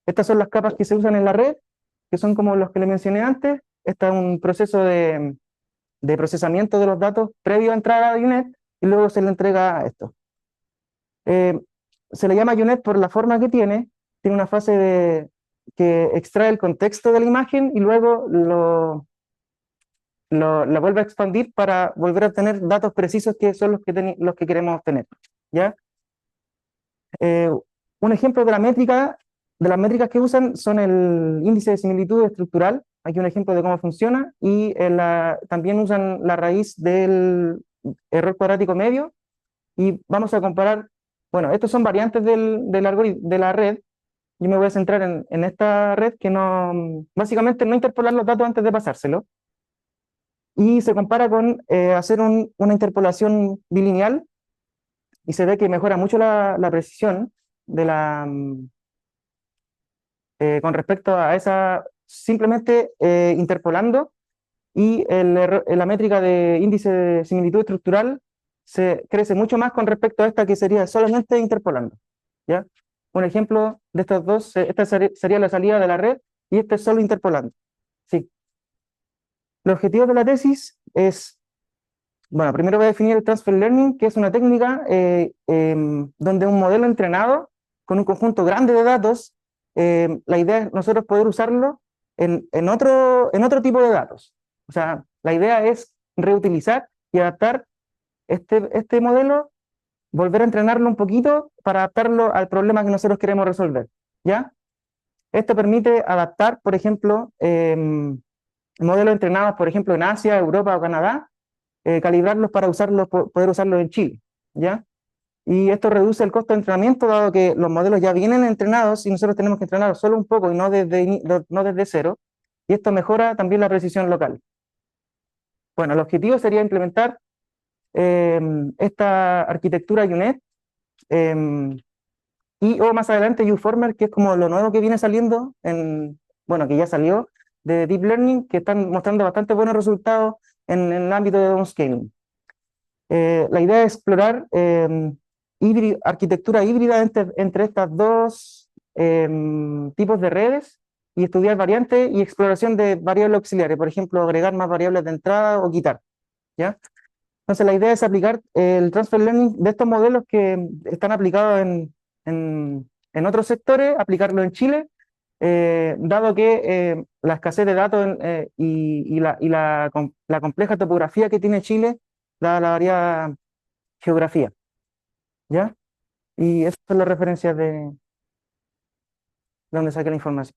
Speaker 1: Estas son las capas que se usan en la red, que son como los que le mencioné antes. Este es un proceso de procesamiento de los datos previo a entrar a UNet, y luego se le entrega esto. Se le llama UNet por la forma que tiene una fase que extrae el contexto de la imagen y luego la vuelve a expandir para volver a obtener datos precisos, que son los que queremos obtener, ¿ya? Un ejemplo de las métricas que usan son el índice de similitud estructural. Aquí un ejemplo de cómo funciona, y también usan la raíz del error cuadrático medio, y vamos a comparar, bueno, estos son variantes del algoritmo de la red. Yo me voy a centrar en esta red, que básicamente no interpolar los datos antes de pasárselo, y se compara con hacer una interpolación bilineal, y se ve que mejora mucho la precisión con respecto a esa, simplemente interpolando, y la métrica de índice de similitud estructural se crece mucho más con respecto a esta, que sería solamente interpolando, ¿ya? Un ejemplo de estos dos, esta sería la salida de la red, y este es solo interpolando. Sí. El objetivo de la tesis es, bueno, primero voy a definir el transfer learning, que es una técnica donde un modelo entrenado con un conjunto grande de datos, la idea es nosotros poder usarlo en otro tipo de datos. O sea, la idea es reutilizar y adaptar este modelo, volver a entrenarlo un poquito para adaptarlo al problema que nosotros queremos resolver, ¿ya? Esto permite adaptar, por ejemplo, modelos entrenados, por ejemplo, en Asia, Europa o Canadá, calibrarlos para poder usarlos en Chile, ¿ya? Y esto reduce el costo de entrenamiento, dado que los modelos ya vienen entrenados y nosotros tenemos que entrenarlos solo un poco y no desde cero, y esto mejora también la precisión local. Bueno, el objetivo sería implementar esta arquitectura UNet, o más adelante UFormer, que es como lo nuevo que viene saliendo, bueno, que ya salió, de Deep Learning, que están mostrando bastante buenos resultados en el ámbito de downscaling. La idea es explorar arquitectura híbrida entre estas dos tipos de redes, y estudiar variantes y exploración de variables auxiliares, por ejemplo, agregar más variables de entrada o quitar, ¿ya? Entonces la idea es aplicar el transfer learning de estos modelos que están aplicados en otros sectores, aplicarlo en Chile, dado que la escasez de datos la compleja topografía que tiene Chile, dada la variada geografía, ¿ya? Y esas son las referencias de donde saqué la información.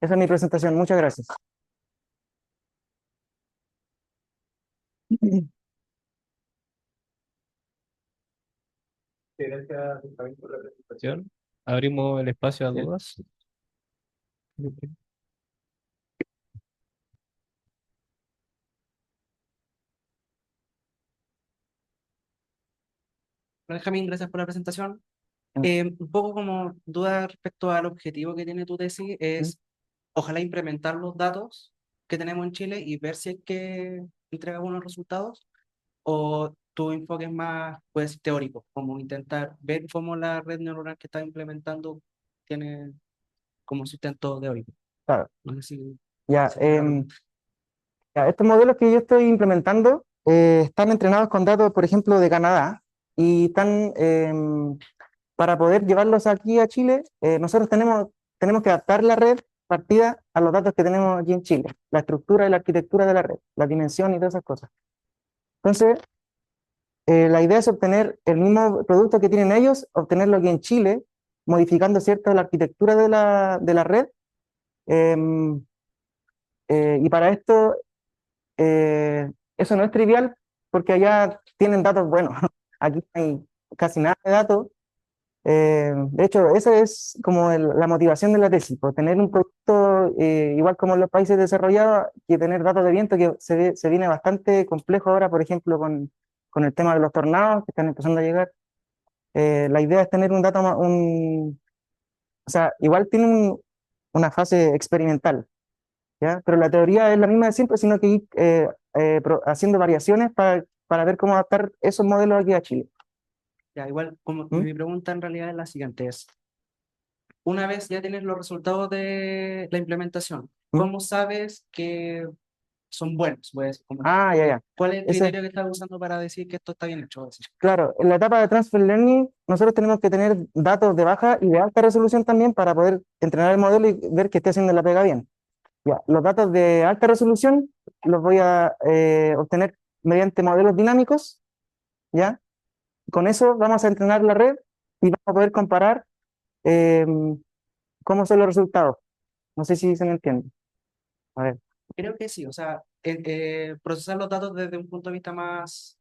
Speaker 1: Esa es mi presentación. Muchas gracias.
Speaker 2: Gracias también por la presentación. Abrimos el espacio a dudas.
Speaker 6: Benjamín, gracias por la presentación. Un poco como duda respecto al objetivo que tiene tu tesis es, ojalá implementar los datos que tenemos en Chile y ver si es que entrega buenos resultados, o tu enfoque es más, pues, teórico, como intentar ver cómo la red neuronal que estás implementando tiene como sustento teórico.
Speaker 1: Claro.
Speaker 6: No sé si...
Speaker 1: Ya,
Speaker 6: si claro.
Speaker 1: estos modelos que yo estoy implementando están entrenados con datos, por ejemplo, de Canadá, y están, para poder llevarlos aquí a Chile, nosotros tenemos que adaptar la red partida a los datos que tenemos aquí en Chile, la estructura y la arquitectura de la red, la dimensión y todas esas cosas. Entonces, la idea es obtener el mismo producto que tienen ellos, obtenerlo aquí en Chile, modificando cierto la arquitectura de la red. em, y para esto, eso no es trivial porque allá tienen datos buenos. Aquí no hay casi nada de datos. De hecho, esa es como la motivación de la tesis, por tener un producto igual como en los países desarrollados, que tener datos de viento, que se viene bastante complejo ahora, por ejemplo, con el tema de los tornados que están empezando a llegar. La idea es tener un dato, o sea, igual tiene una fase experimental, ¿ya? Pero la teoría es la misma de siempre, sino que ir haciendo variaciones para ver cómo adaptar esos modelos aquí a Chile.
Speaker 6: Ya, igual, como
Speaker 1: ¿Mm?
Speaker 6: mi pregunta en realidad es la siguiente, es, una vez ya tienes los resultados de la implementación,
Speaker 1: ¿Mm?
Speaker 6: ¿cómo sabes que son buenos? Pues,
Speaker 1: Ah, ya.
Speaker 6: ¿cuál es el
Speaker 1: Ese,
Speaker 6: criterio que estás usando para decir que esto está bien hecho? Así.
Speaker 1: claro, en la etapa de Transfer Learning, nosotros tenemos que tener datos de baja y de alta resolución también para poder entrenar el modelo y ver que esté haciendo la pega bien. Ya, los datos de alta resolución los voy a obtener mediante modelos dinámicos, ¿ya? Con eso vamos a entrenar la red y vamos a poder comparar eh, cómo son los resultados. No sé si se me entiende. A ver.
Speaker 6: Creo que sí, o sea, procesar los datos desde un punto de vista más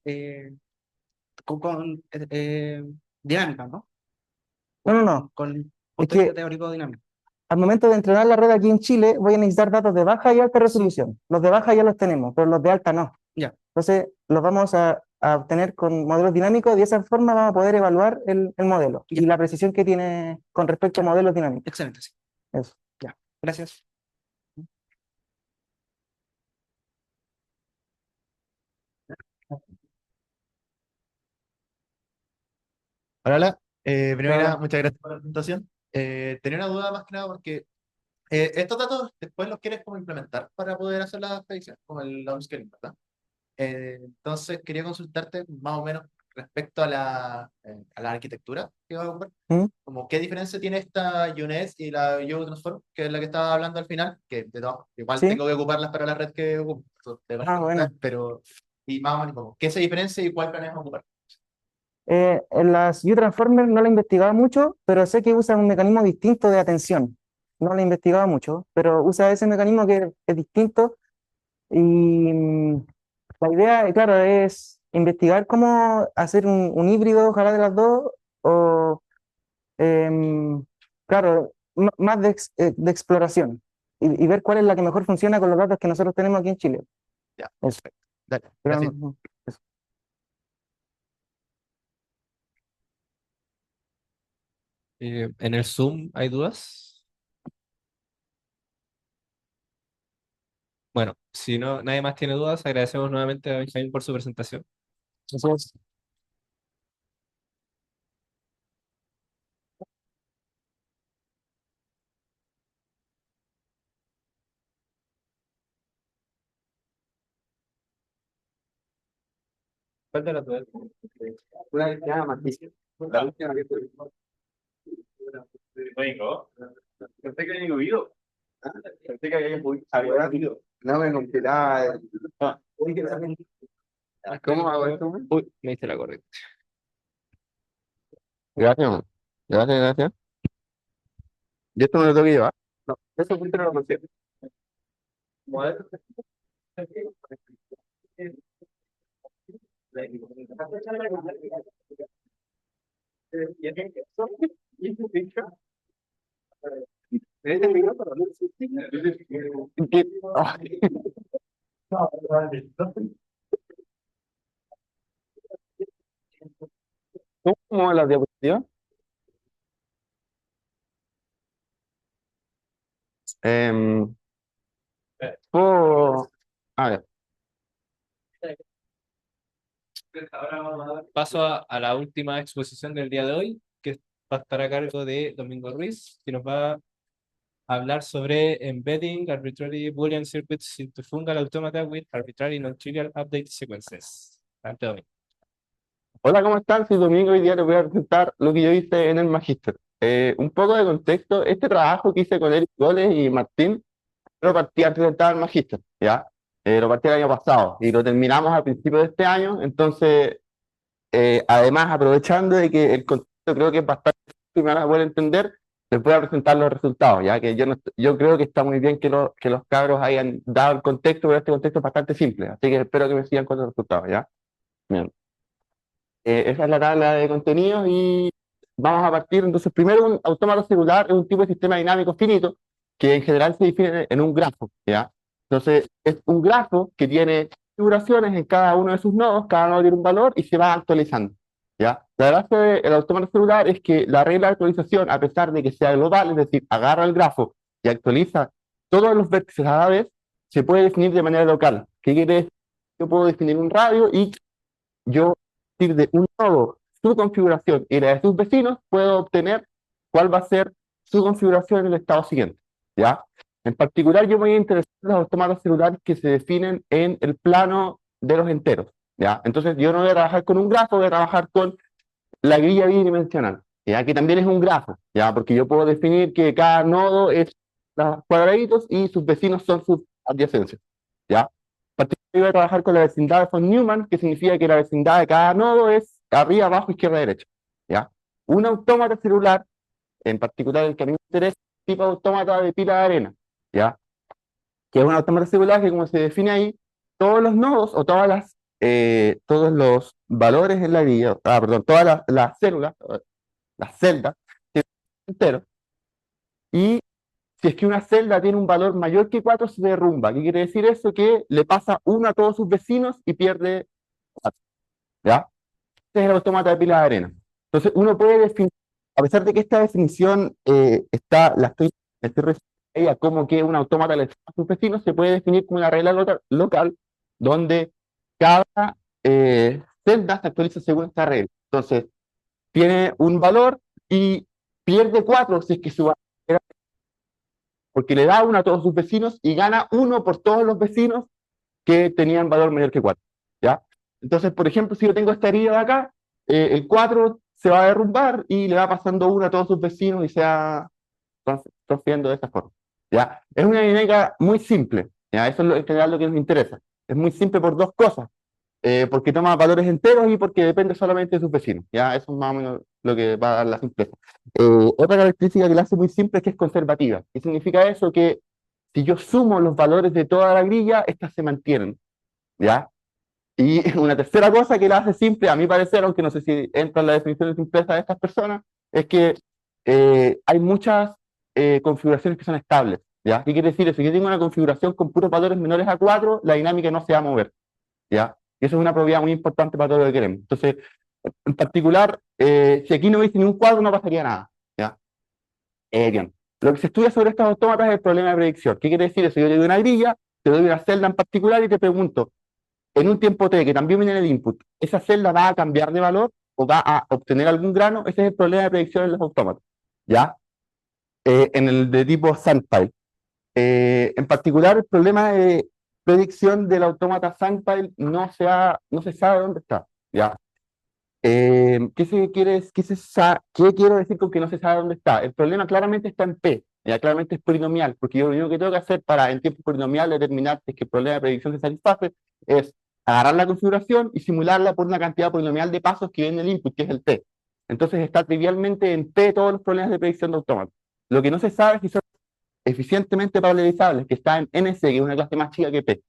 Speaker 6: dinámica, ¿no?
Speaker 1: No, no, no.
Speaker 6: Con
Speaker 1: Es
Speaker 6: punto de vista
Speaker 1: que
Speaker 6: teórico dinámico.
Speaker 1: al momento de entrenar la red aquí en Chile, voy a necesitar datos de baja y alta resolución. Los de baja ya los tenemos, pero los de alta no.
Speaker 6: Ya,
Speaker 1: Entonces, los vamos a obtener con modelos dinámicos y de esa forma vamos a poder evaluar el modelo
Speaker 6: Ya.
Speaker 1: y la precisión que tiene con respecto a modelos dinámicos.
Speaker 6: excelente, sí.
Speaker 1: Eso.
Speaker 6: Ya, gracias.
Speaker 7: Hola, hola. Primero que
Speaker 1: Hola.
Speaker 7: nada, muchas gracias por la presentación. Tenía una duda más que nada porque estos datos después los quieres como implementar para poder hacer las predicciones, como el downscaling, ¿verdad? Entonces quería consultarte más o menos respecto a la arquitectura que vas a ocupar.
Speaker 1: ¿Mm?
Speaker 7: Como qué diferencia tiene esta UNet y la Transform, que es la que estaba hablando al final, que igual
Speaker 1: ¿Sí?
Speaker 7: tengo que ocuparlas para la red que ocupo. Eso te va a
Speaker 1: Ah,
Speaker 7: preguntar,
Speaker 1: bueno.
Speaker 7: pero y más o menos como, ¿qué se diferencia y cuál planeas ocupar?
Speaker 1: En las U-Transformer no lo he investigado mucho, pero sé que usa un mecanismo distinto de atención. No lo he investigado mucho, pero usa ese mecanismo que es distinto. Y la idea, claro, es investigar cómo hacer un híbrido, ojalá de las dos, o, em, claro, más de exploración y ver cuál es la que mejor funciona con los datos que nosotros tenemos aquí en Chile.
Speaker 7: Ya,
Speaker 1: Eso.
Speaker 7: perfecto. Dale,
Speaker 1: Pero
Speaker 7: gracias.
Speaker 1: eso.
Speaker 2: En el Zoom hay dudas. Bueno, si no, nadie más tiene dudas, agradecemos nuevamente a Benjamín por su presentación.
Speaker 1: Eso es.
Speaker 2: ¿Cuál de las dudas?
Speaker 3: Pensé que había oído. Pensé que había oído. No me compilaba. ¿Cómo hago esto?
Speaker 2: Uy, me hice la correcta.
Speaker 3: Gracias, gracias, gracias. ¿Y esto me lo tengo que llevar? No, eso fue lo consigo. ¿Cómo las diapositivas? Em, puedo- a ver,
Speaker 2: Paso a la última exposición del día de hoy, que va a estar a cargo de Domingo Ruiz, que nos va a hablar sobre embedding arbitrary Boolean circuits into fungal automata with arbitrary non-trivial update sequences. Adelante, Domingo.
Speaker 3: hola, ¿cómo están? Soy Domingo y hoy día les voy a presentar lo que yo hice en el Magíster.
Speaker 8: un poco de contexto, este trabajo que hice con Eric Goles y Martín, lo partí antes de entrar al magíster, ¿ya? Lo partí el año pasado y lo terminamos al principio de este año, entonces, además, aprovechando de que el contexto creo que es bastante fácil y me van a poder entender, les voy a presentar los resultados, ya que yo creo que está muy bien que los cabros hayan dado el contexto, pero este contexto es bastante simple, así que espero que me sigan con los resultados, ¿ya? Bien. Esa es la tabla de contenidos y vamos a partir. Entonces, primero, un autómata celular es un tipo de sistema dinámico finito que en general se define en un grafo, ¿ya? Entonces, es un grafo que tiene configuraciones en cada uno de sus nodos, cada nodo tiene un valor y se va actualizando, ¿ya? La gracia del autómata celular es que la regla de actualización, a pesar de que sea global, es decir, agarra el grafo y actualiza todos los vértices a la vez, se puede definir de manera local. ¿Qué quiere decir? Yo puedo definir un radio y yo, a partir de un nodo, su configuración y la de sus vecinos, puedo obtener cuál va a ser su configuración en el estado siguiente, ¿ya? En particular, yo me voy a interesar en los autómatas celulares que se definen en el plano de los enteros, ¿ya? Entonces, yo no voy a trabajar con un grafo, voy a trabajar con la grilla bidimensional, ¿ya? Que también es un grafo, ¿ya? Porque yo puedo definir que cada nodo es los cuadraditos y sus vecinos son sus adyacencias, ¿ya? Yo voy a trabajar con la vecindad de von Neumann, que significa que la vecindad de cada nodo es arriba, abajo, izquierda, derecha, ¿ya? Un autómata celular, en particular el que a mí me interesa, es tipo de autómata de pila de arena, ¿ya? Que es un autómata celular que, como se define ahí, todos los nodos o todos los valores en la grilla, perdón, todas las células, las celdas, tienen un entero, y si es que una celda tiene un valor mayor que 4 se derrumba. ¿Qué quiere decir eso? Que le pasa 1 a todos sus vecinos y pierde 4, ¿ya? Este es el autómata de pila de arena. Entonces, uno puede definir, a pesar de que esta definición estoy refiriendo a ella como que un autómata le pasa a sus vecinos, se puede definir como una regla local donde cada celda se actualiza según esta regla. Entonces, tiene un valor y pierde 4 si es que su valor era, porque le da 1 a todos sus vecinos y gana 1 por todos los vecinos que tenían valor mayor que 4, ¿ya? Entonces, por ejemplo, si yo tengo esta herida de acá, el 4 se va a derrumbar y le va pasando 1 a todos sus vecinos y se va transfiriendo de esa forma, ¿ya? Es una dinámica muy simple, ¿ya? Eso es en general lo que nos interesa. Es muy simple por dos cosas, porque toma valores enteros y porque depende solamente de sus vecinos, ¿ya? Eso es más o menos lo que va a dar la simpleza. Otra característica que la hace muy simple es que es conservativa. ¿Qué significa eso? Que si yo sumo los valores de toda la grilla, estas se mantienen, ¿ya? Y una tercera cosa que la hace simple, a mi parecer, aunque no sé si entra en la definición de simpleza de estas personas, es que hay muchas configuraciones que son estables, ¿ya? ¿Qué quiere decir eso? Si yo tengo una configuración con puros valores menores a 4, la dinámica no se va a mover, ¿ya? Y eso es una propiedad muy importante para todo lo que queremos. Entonces, en particular, si aquí no hubiese ni un cuadro, no pasaría nada, ¿ya? Bien. Lo que se estudia sobre estos autómatas es el problema de predicción. ¿Qué quiere decir eso? Yo te doy una grilla, te doy una celda en particular y te pregunto, en un tiempo t que también viene en el input, ¿esa celda va a cambiar de valor o va a obtener algún grano? Ese es el problema de predicción en los autómatas, ¿ya? En el de tipo SandPile. En particular, el problema de predicción del autómata SandPile no se sabe dónde está, ¿ya? ¿Qué quiero decir con que no se sabe dónde está? El problema claramente está en P, ya claramente es polinomial, porque yo lo único que tengo que hacer para en tiempo polinomial determinar si es que el problema de predicción se satisface es agarrar la configuración y simularla por una cantidad polinomial de pasos que viene en el input, que es el T. Entonces está trivialmente en P todos los problemas de predicción de autómatas. Lo que no se sabe es si son eficientemente paralelizables, que está en NC, que es una clase más chica que P,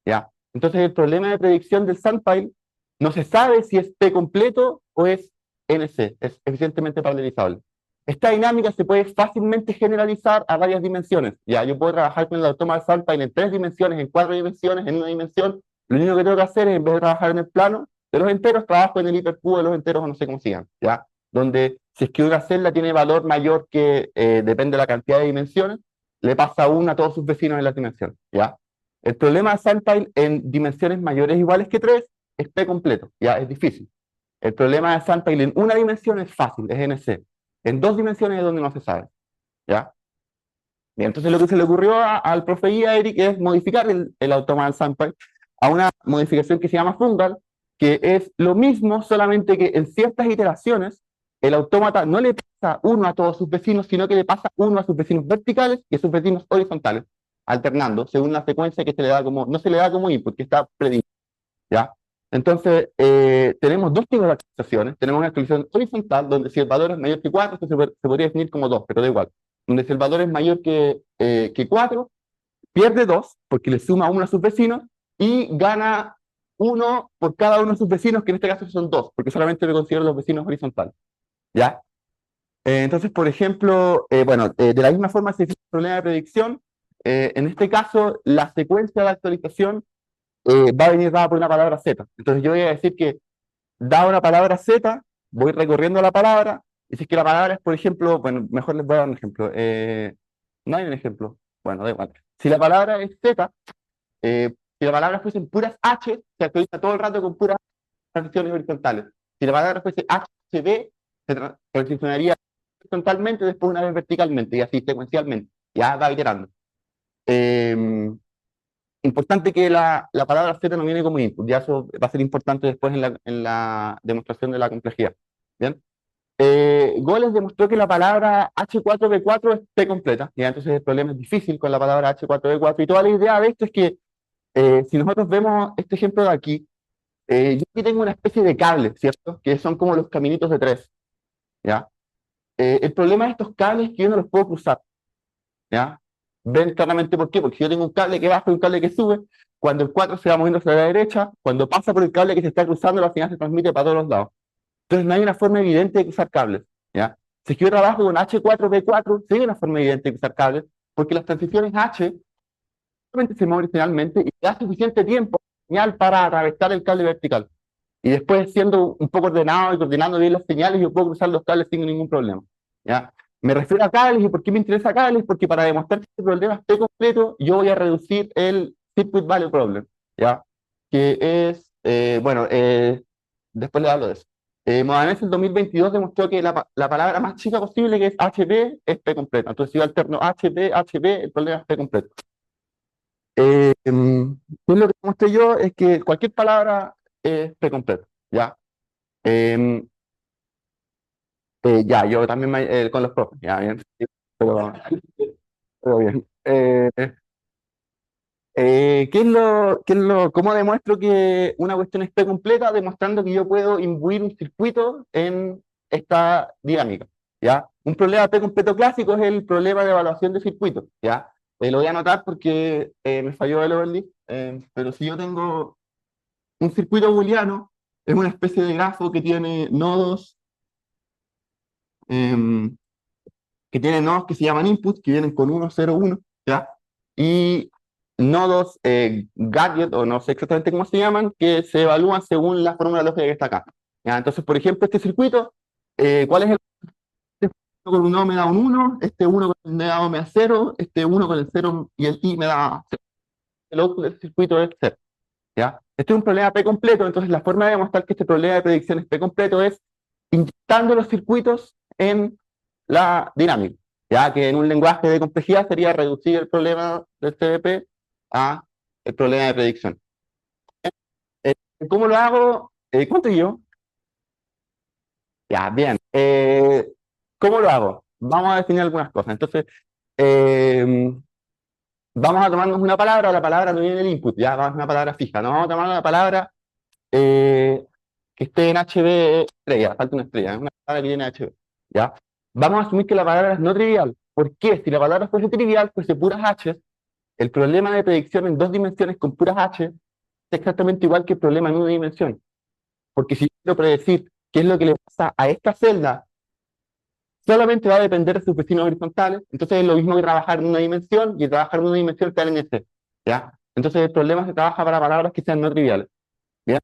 Speaker 8: ¿ya? Entonces el problema de predicción del SandPile no se sabe si es P completo o es NC, es eficientemente paralelizable. Esta dinámica se puede fácilmente generalizar a varias dimensiones. Ya, yo puedo trabajar con el autómata SandPile en 3 dimensiones, en 4 dimensiones, en 1 dimensión. Lo único que tengo que hacer es, en vez de trabajar en el plano de los enteros, trabajo en el hipercubo de los enteros o no sé cómo se llama, ¿ya? Donde si es que una celda tiene valor mayor que depende de la cantidad de dimensiones, le pasa 1 a todos sus vecinos en las dimensiones, ¿ya? El problema de SandPile en dimensiones mayores o iguales que 3 es P completo, ya es difícil. El problema de SandPile en una dimensión es fácil, es NC. En 2 dimensiones es donde no se sabe, ¿ya? Bien, entonces lo que se le ocurrió al profe y a Eric es modificar el automata SandPile a una modificación que se llama fungal, que es lo mismo, solamente que en ciertas iteraciones el autómata no le pasa 1 a todos sus vecinos, sino que le pasa 1 a sus vecinos verticales y a sus vecinos horizontales, alternando según la secuencia que se le da como, no se le da como input, que está predicho, ¿ya? Entonces, tenemos dos tipos de actualizaciones. Tenemos una actualización horizontal, donde si el valor es mayor que 4, se podría definir como 2, pero da igual. Donde si el valor es mayor que 4, pierde 2, porque le suma 1 a sus vecinos, y gana 1 por cada uno de sus vecinos, que en este caso son 2, porque solamente le considero los vecinos horizontales, ¿ya? Entonces, por ejemplo, de la misma forma se define el problema de predicción. En este caso, la secuencia de actualización va a venir dada por una palabra Z. Entonces yo voy a decir que, dada una palabra Z, voy recorriendo la palabra, y si es que la palabra es, por ejemplo, bueno, mejor les voy a dar un ejemplo. No hay un ejemplo. Bueno, da igual. Si la palabra es Z, si la palabra fuese en puras H, se actualiza todo el rato con puras transiciones horizontales. Si la palabra fuese HB, se transicionaría horizontalmente, después una vez verticalmente, y así secuencialmente. Ya va iterando. Importante que la palabra Z no viene como input, ya eso va a ser importante después en la demostración de la complejidad. ¿Bien? Goles demostró que la palabra H4B4 es P completa, ¿ya? Entonces el problema es difícil con la palabra H4B4, y toda la idea de esto es que si nosotros vemos este ejemplo de aquí, yo aquí tengo una especie de cable, ¿cierto? Que son como los caminitos de 3, ¿ya? El problema de estos cables es que yo no los puedo cruzar, ¿ya? Ven claramente por qué, porque si yo tengo un cable que baja y un cable que sube, cuando el 4 se va moviendo hacia la derecha, cuando pasa por el cable que se está cruzando, la señal se transmite para todos los lados. Entonces no hay una forma evidente de cruzar cables, ¿ya? Si yo trabajo con H4B4, sí hay una forma evidente de cruzar cables, porque las transiciones H solamente se mueven originalmente y da suficiente tiempo señal para atravesar el cable vertical. Y después, siendo un poco ordenado y coordinando bien las señales, yo puedo cruzar los cables sin ningún problema, ¿ya? Me refiero a cables, y ¿por qué me interesa cables? Porque para demostrar que este problema esté completo, yo voy a reducir el Circuit Value Problem, ¿ya? Que es, después le hablo de eso. Modanes en 2022 demostró que la palabra más chica posible, que es HB, es P completa. Entonces, si yo alterno HB, el problema es P completo. Pues lo que demostré yo es que cualquier palabra es P completo, ¿ya? Ya, yo también con los profes, ya, bien. Pero, pero bien. ¿Cómo demuestro que una cuestión es P completa? Demostrando que yo puedo imbuir un circuito en esta dinámica, ¿ya? Un problema P completo clásico es el problema de evaluación de circuitos, ¿ya? Lo voy a anotar porque me falló el overlay, pero si yo tengo un circuito booleano, es una especie de grafo que tiene nodos, em, que se llaman inputs, que vienen con 1, 0, 1, ¿ya? Y nodos gadget, o no sé exactamente cómo se llaman, que se evalúan según la fórmula lógica que está acá, ¿ya? Entonces, por ejemplo, este circuito, ¿cuál es el? Este con un nodo me da un 1, este 1 con el nodo me da 0, este 1 con el 0 y el i me da 0. El output del circuito es 0, ¿ya? Este es un problema P completo, entonces la forma de demostrar que este problema de predicción es P completo es inyectando los circuitos en la dinámica, ya que en un lenguaje de complejidad sería reducir el problema del CDP a el problema de predicción. ¿Cómo lo hago? ¿Cuánto yo? Ya, bien. ¿Cómo lo hago? Vamos a definir algunas cosas. Entonces, vamos a tomarnos una palabra, la palabra no viene en el input, ya, vamos a una palabra fija, no vamos a tomar una palabra que esté en HB estrella, falta una estrella, es una palabra que viene en HB, ¿ya? Vamos a asumir que la palabra es no trivial. ¿Por qué? Si la palabra fuese trivial, fuese puras H, el problema de predicción en 2 dimensiones con puras H es exactamente igual que el problema en una dimensión. Porque si quiero predecir qué es lo que le pasa a esta celda, solamente va a depender de sus vecinos horizontales. Entonces es lo mismo que trabajar en una dimensión, y trabajar en una dimensión tal en ese, ¿ya? Entonces el problema se trabaja para palabras que sean no triviales, ¿ya?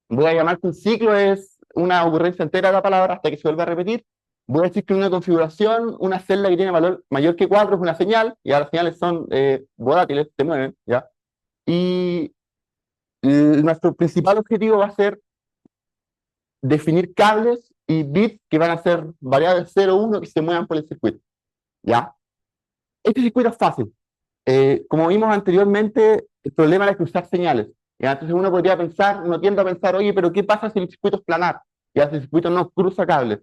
Speaker 8: Voy a llamar que un ciclo es una ocurrencia entera de la palabra hasta que se vuelva a repetir. Voy a decir que en una configuración, una celda que tiene valor mayor que 4 es una señal, y las señales son volátiles, se mueven, ¿ya? Y nuestro principal objetivo va a ser definir cables y bits que van a ser variables 0, 1 que se muevan por el circuito, ¿ya? Este circuito es fácil. Como vimos anteriormente, el problema era cruzar señales, ¿ya? Entonces uno podría pensar, uno tiende a pensar, oye, pero ¿qué pasa si el circuito es planar? ya ese circuito no cruza cables.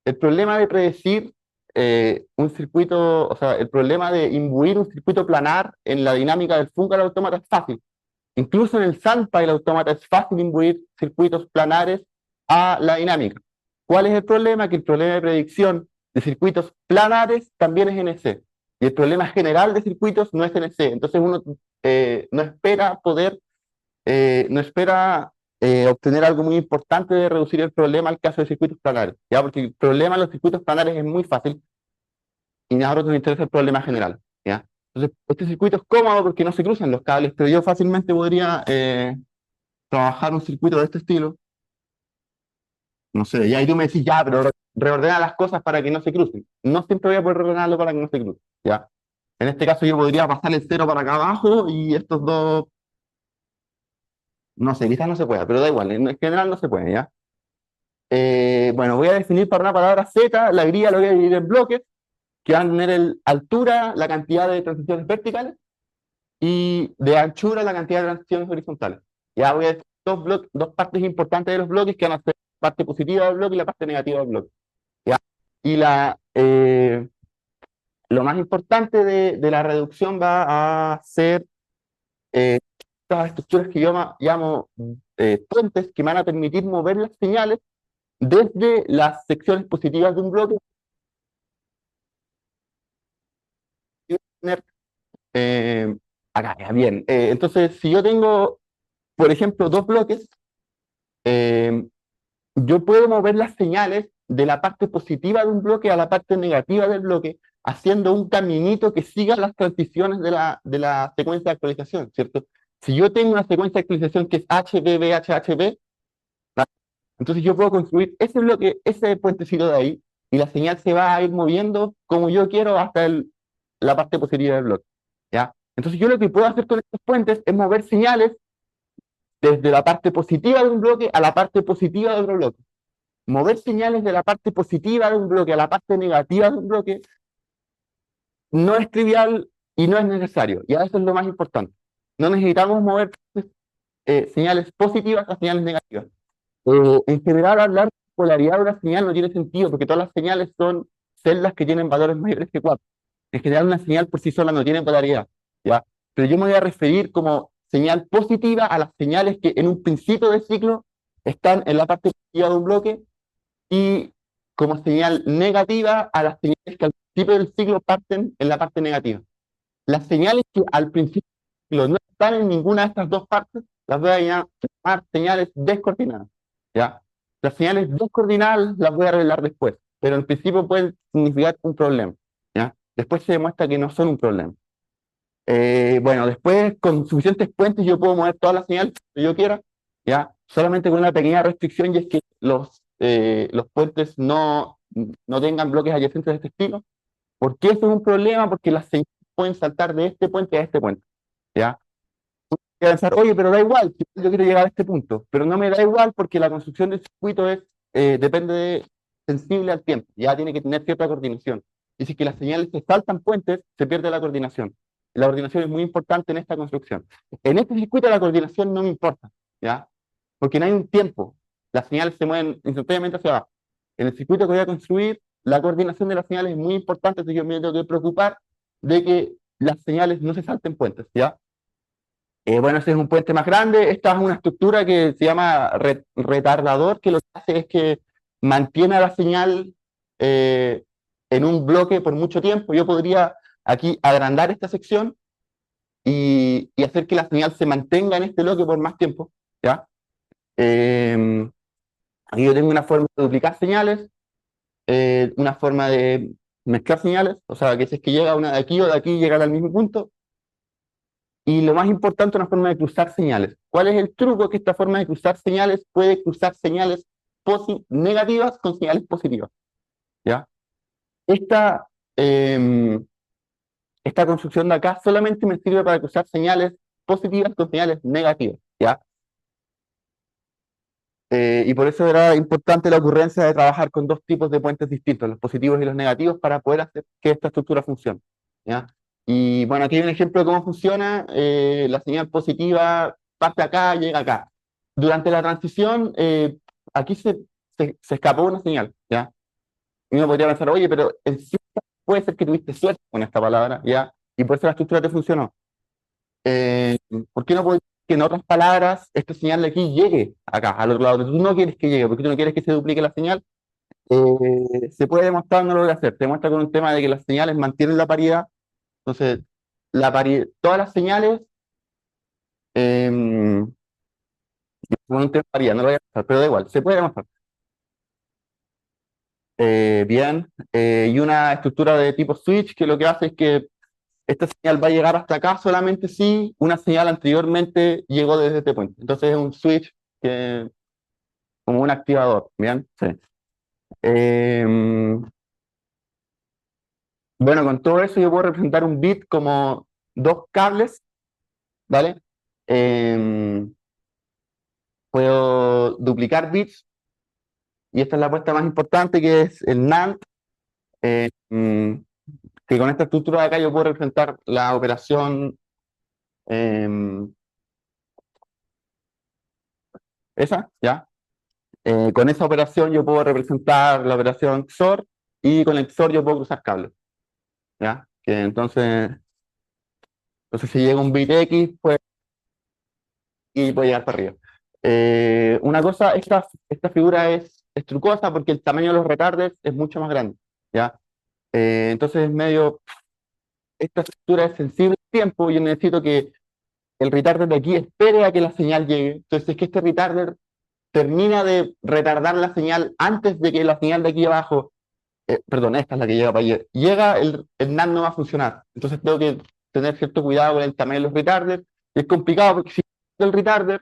Speaker 8: El problema de predecir un circuito, o sea, el problema de imbuir un circuito planar en la dinámica del Fungal Automata es fácil. Incluso en el SandPile Automata es fácil imbuir circuitos planares a la dinámica. ¿Cuál es el problema? Que el problema de predicción de circuitos planares también es NC. Y el problema general de circuitos no es NC. Entonces uno no espera poder, no espera obtener algo muy importante de reducir el problema al caso de circuitos planares. ¿Ya? Porque el problema de los circuitos planares es muy fácil y a nosotros nos interesa el problema general. ¿Ya? Entonces, este circuito es cómodo porque no se cruzan los cables, pero yo fácilmente podría trabajar un circuito de este estilo. No sé, ya ahí tú me decís, ya, pero reordena las cosas para que no se crucen. No siempre voy a poder reordenarlo para que no se crucen, ¿ya? En este caso yo podría pasar el cero para acá abajo y estos dos, no sé, quizás no se pueda, pero da igual, en general no se puede, ¿ya? Bueno, voy a definir para una palabra Z, la grilla lo voy a dividir en bloques, que van a tener altura, la cantidad de transiciones verticales, y de anchura la cantidad de transiciones horizontales. Ya voy a decir dos partes importantes de los bloques que van a ser la parte positiva del bloque y la parte negativa del bloque. ¿Ya? Y lo más importante de la reducción va a ser estas estructuras que yo llamo puentes que van a permitir mover las señales desde las secciones positivas de un bloque y tener, acá, ya, bien. Entonces, si yo tengo, por ejemplo, dos bloques, yo puedo mover las señales de la parte positiva de un bloque a la parte negativa del bloque, haciendo un caminito que siga las transiciones de la secuencia de actualización, ¿cierto? Si yo tengo una secuencia de actualización que es HB, entonces yo puedo construir ese bloque, ese puentecito de ahí, y la señal se va a ir moviendo como yo quiero hasta la parte positiva del bloque, ¿ya? Entonces yo lo que puedo hacer con estos puentes es mover señales desde la parte positiva de un bloque a la parte positiva de otro bloque. Mover señales de la parte positiva de un bloque a la parte negativa de un bloque no es trivial y no es necesario. Y eso es lo más importante. No necesitamos mover señales positivas a señales negativas. En general, hablar de polaridad de una señal no tiene sentido porque todas las señales son celdas que tienen valores mayores que 4. En general, una señal por sí sola no tiene polaridad, ¿ya? Pero yo me voy a referir como señal positiva a las señales que en un principio del ciclo están en la parte positiva de un bloque y como señal negativa a las señales que al principio del ciclo parten en la parte negativa. Las señales que al principio del ciclo no están en ninguna de estas dos partes, las voy a llamar señales descoordinadas, ¿ya? Las señales descoordinadas las voy a revelar después, pero en principio pueden significar un problema, ¿ya? Después se demuestra que no son un problema. Bueno, después con suficientes puentes yo puedo mover todas las señales que yo quiera, ¿ya? Solamente con una pequeña restricción y es que los puentes no tengan bloques adyacentes de este estilo. ¿Por qué eso es un problema? Porque las señales pueden saltar de este puente a este puente, ¿ya? Y pensar, oye, pero da igual, yo quiero llegar a este punto, pero no me da igual porque la construcción del circuito sensible al tiempo, ya tiene que tener cierta coordinación. Y si que las señales se saltan puentes, se pierde la coordinación. La coordinación es muy importante en esta construcción. En este circuito la coordinación no me importa, ¿ya? Porque no hay un tiempo. Las señales se mueven instantáneamente hacia abajo. En el circuito que voy a construir, la coordinación de las señales es muy importante, entonces yo me tengo que preocupar de que las señales no se salten puentes, ¿ya? Bueno, ese es un puente más grande. Esta es una estructura que se llama retardador, que lo que hace es que mantiene a la señal en un bloque por mucho tiempo. Yo podría aquí agrandar esta sección y hacer que la señal se mantenga en este bloque por más tiempo, ¿ya? Aquí yo tengo una forma de duplicar señales, una forma de mezclar señales, o sea, que si es que llega una de aquí o de aquí, llegar al mismo punto. Y lo más importante, una forma de cruzar señales. ¿Cuál es el truco? Que esta forma de cruzar señales puede cruzar señales negativas con señales positivas, ¿ya? Esta, esta construcción de acá solamente me sirve para cruzar señales positivas con señales negativas, ¿ya? Y por eso era importante la ocurrencia de trabajar con dos tipos de puentes distintos, los positivos y los negativos, para poder hacer que esta estructura funcione, ¿ya? Y bueno, aquí hay un ejemplo de cómo funciona. La señal positiva parte acá, llega acá. Durante la transición, aquí se se escapó una señal, ¿ya? Y uno podría pensar, oye, pero en sí puede ser que tuviste suerte con esta palabra, ¿ya? Y por eso la estructura te funcionó. Eh, ¿Por qué no puede que en otras palabras esta señal de aquí llegue acá, al otro lado? Donde tú no quieres que llegue, porque tú no quieres que se duplique la señal. Se puede demostrar, no lo voy a hacer. Se demuestra con un tema de que las señales mantienen la paridad. Entonces, todas las señales, con un tema de paridad, no lo voy a hacer, pero da igual, se puede demostrar. Bien, y una estructura de tipo switch que lo que hace es que esta señal va a llegar hasta acá solamente si una señal anteriormente llegó desde este punto. Entonces es un switch que, como un activador, ¿bien? Sí. Bueno, con todo eso yo puedo representar un bit como dos cables, ¿vale? Puedo duplicar bits, y esta es la apuesta más importante, que es el NAND, eh, mm, que con esta estructura de acá yo puedo representar la operación esa, ¿ya? Con esa operación yo puedo representar la operación XOR, y con el XOR yo puedo cruzar cables, ¿ya? Que entonces si llega un bit X, pues, y puede llegar para arriba. Una cosa, esta figura es trucosa porque el tamaño de los retarders es mucho más grande, ¿ya? Entonces es medio, esta estructura es sensible al tiempo, y yo necesito que el retarder de aquí espere a que la señal llegue. Entonces es que este retarder termina de retardar la señal antes de que la señal de aquí abajo, perdón, esta es la que llega para allá, llega, el NAND no va a funcionar. Entonces tengo que tener cierto cuidado con el tamaño de los retarders, y es complicado porque si el retarder,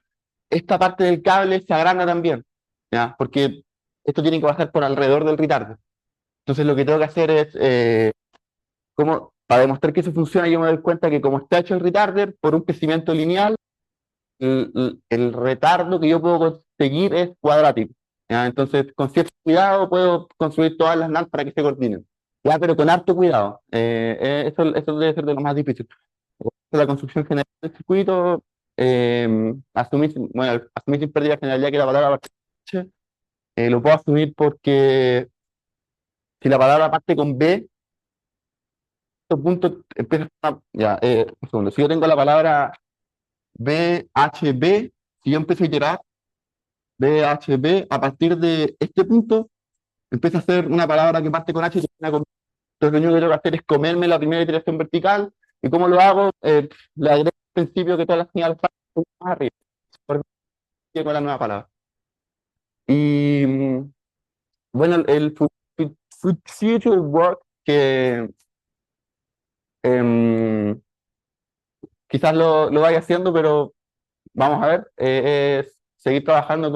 Speaker 8: esta parte del cable se agranda también, ¿ya? Porque esto tiene que pasar por alrededor del retarder. Entonces lo que tengo que hacer es, para demostrar que eso funciona, yo me doy cuenta que como está hecho el retarder, por un crecimiento lineal, el retardo que yo puedo conseguir es cuadrático, ¿ya? Entonces, con cierto cuidado puedo construir todas las NAND para que se coordinen, ya, pero con harto cuidado. Eso debe ser de lo más difícil. La construcción general del circuito, asumir sin pérdida de generalidad que la palabra parte, lo puedo asumir porque si la palabra parte con B, estos puntos empiezan ya, un segundo. Si yo tengo la palabra BHB, si yo empiezo a iterar BHB, a partir de este punto, empieza a ser una palabra que parte con H y termina con B. Entonces lo único que tengo que hacer es comerme la primera iteración vertical. ¿Y cómo lo hago? Le agrego al principio que todas las señales parten más arriba, por con la nueva palabra. Y bueno, future work, que em, quizás lo vaya haciendo, pero vamos a ver, es seguir trabajando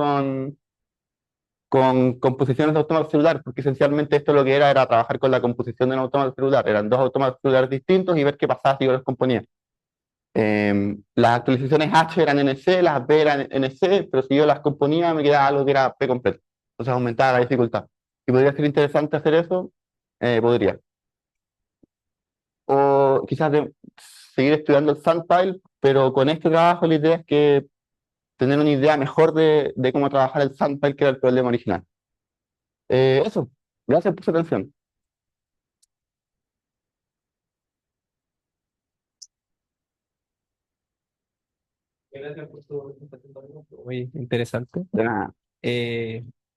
Speaker 8: con composiciones de autómatas celulares, porque esencialmente esto lo que era trabajar con la composición de un autómata celular. Eran dos autómatas celulares distintos y ver qué pasaba si yo los componía. Las actualizaciones H eran NC, las B eran NC, pero si yo las componía me quedaba algo que era P completo. Entonces aumentaba la dificultad. Si podría ser interesante hacer eso, podría. O quizás seguir estudiando el Sandpile, pero con este trabajo la idea es que tener una idea mejor de cómo trabajar el Sandpile, que era el problema original. Eso, gracias por su atención.
Speaker 2: Gracias por su presentación también, muy interesante.
Speaker 8: De nada.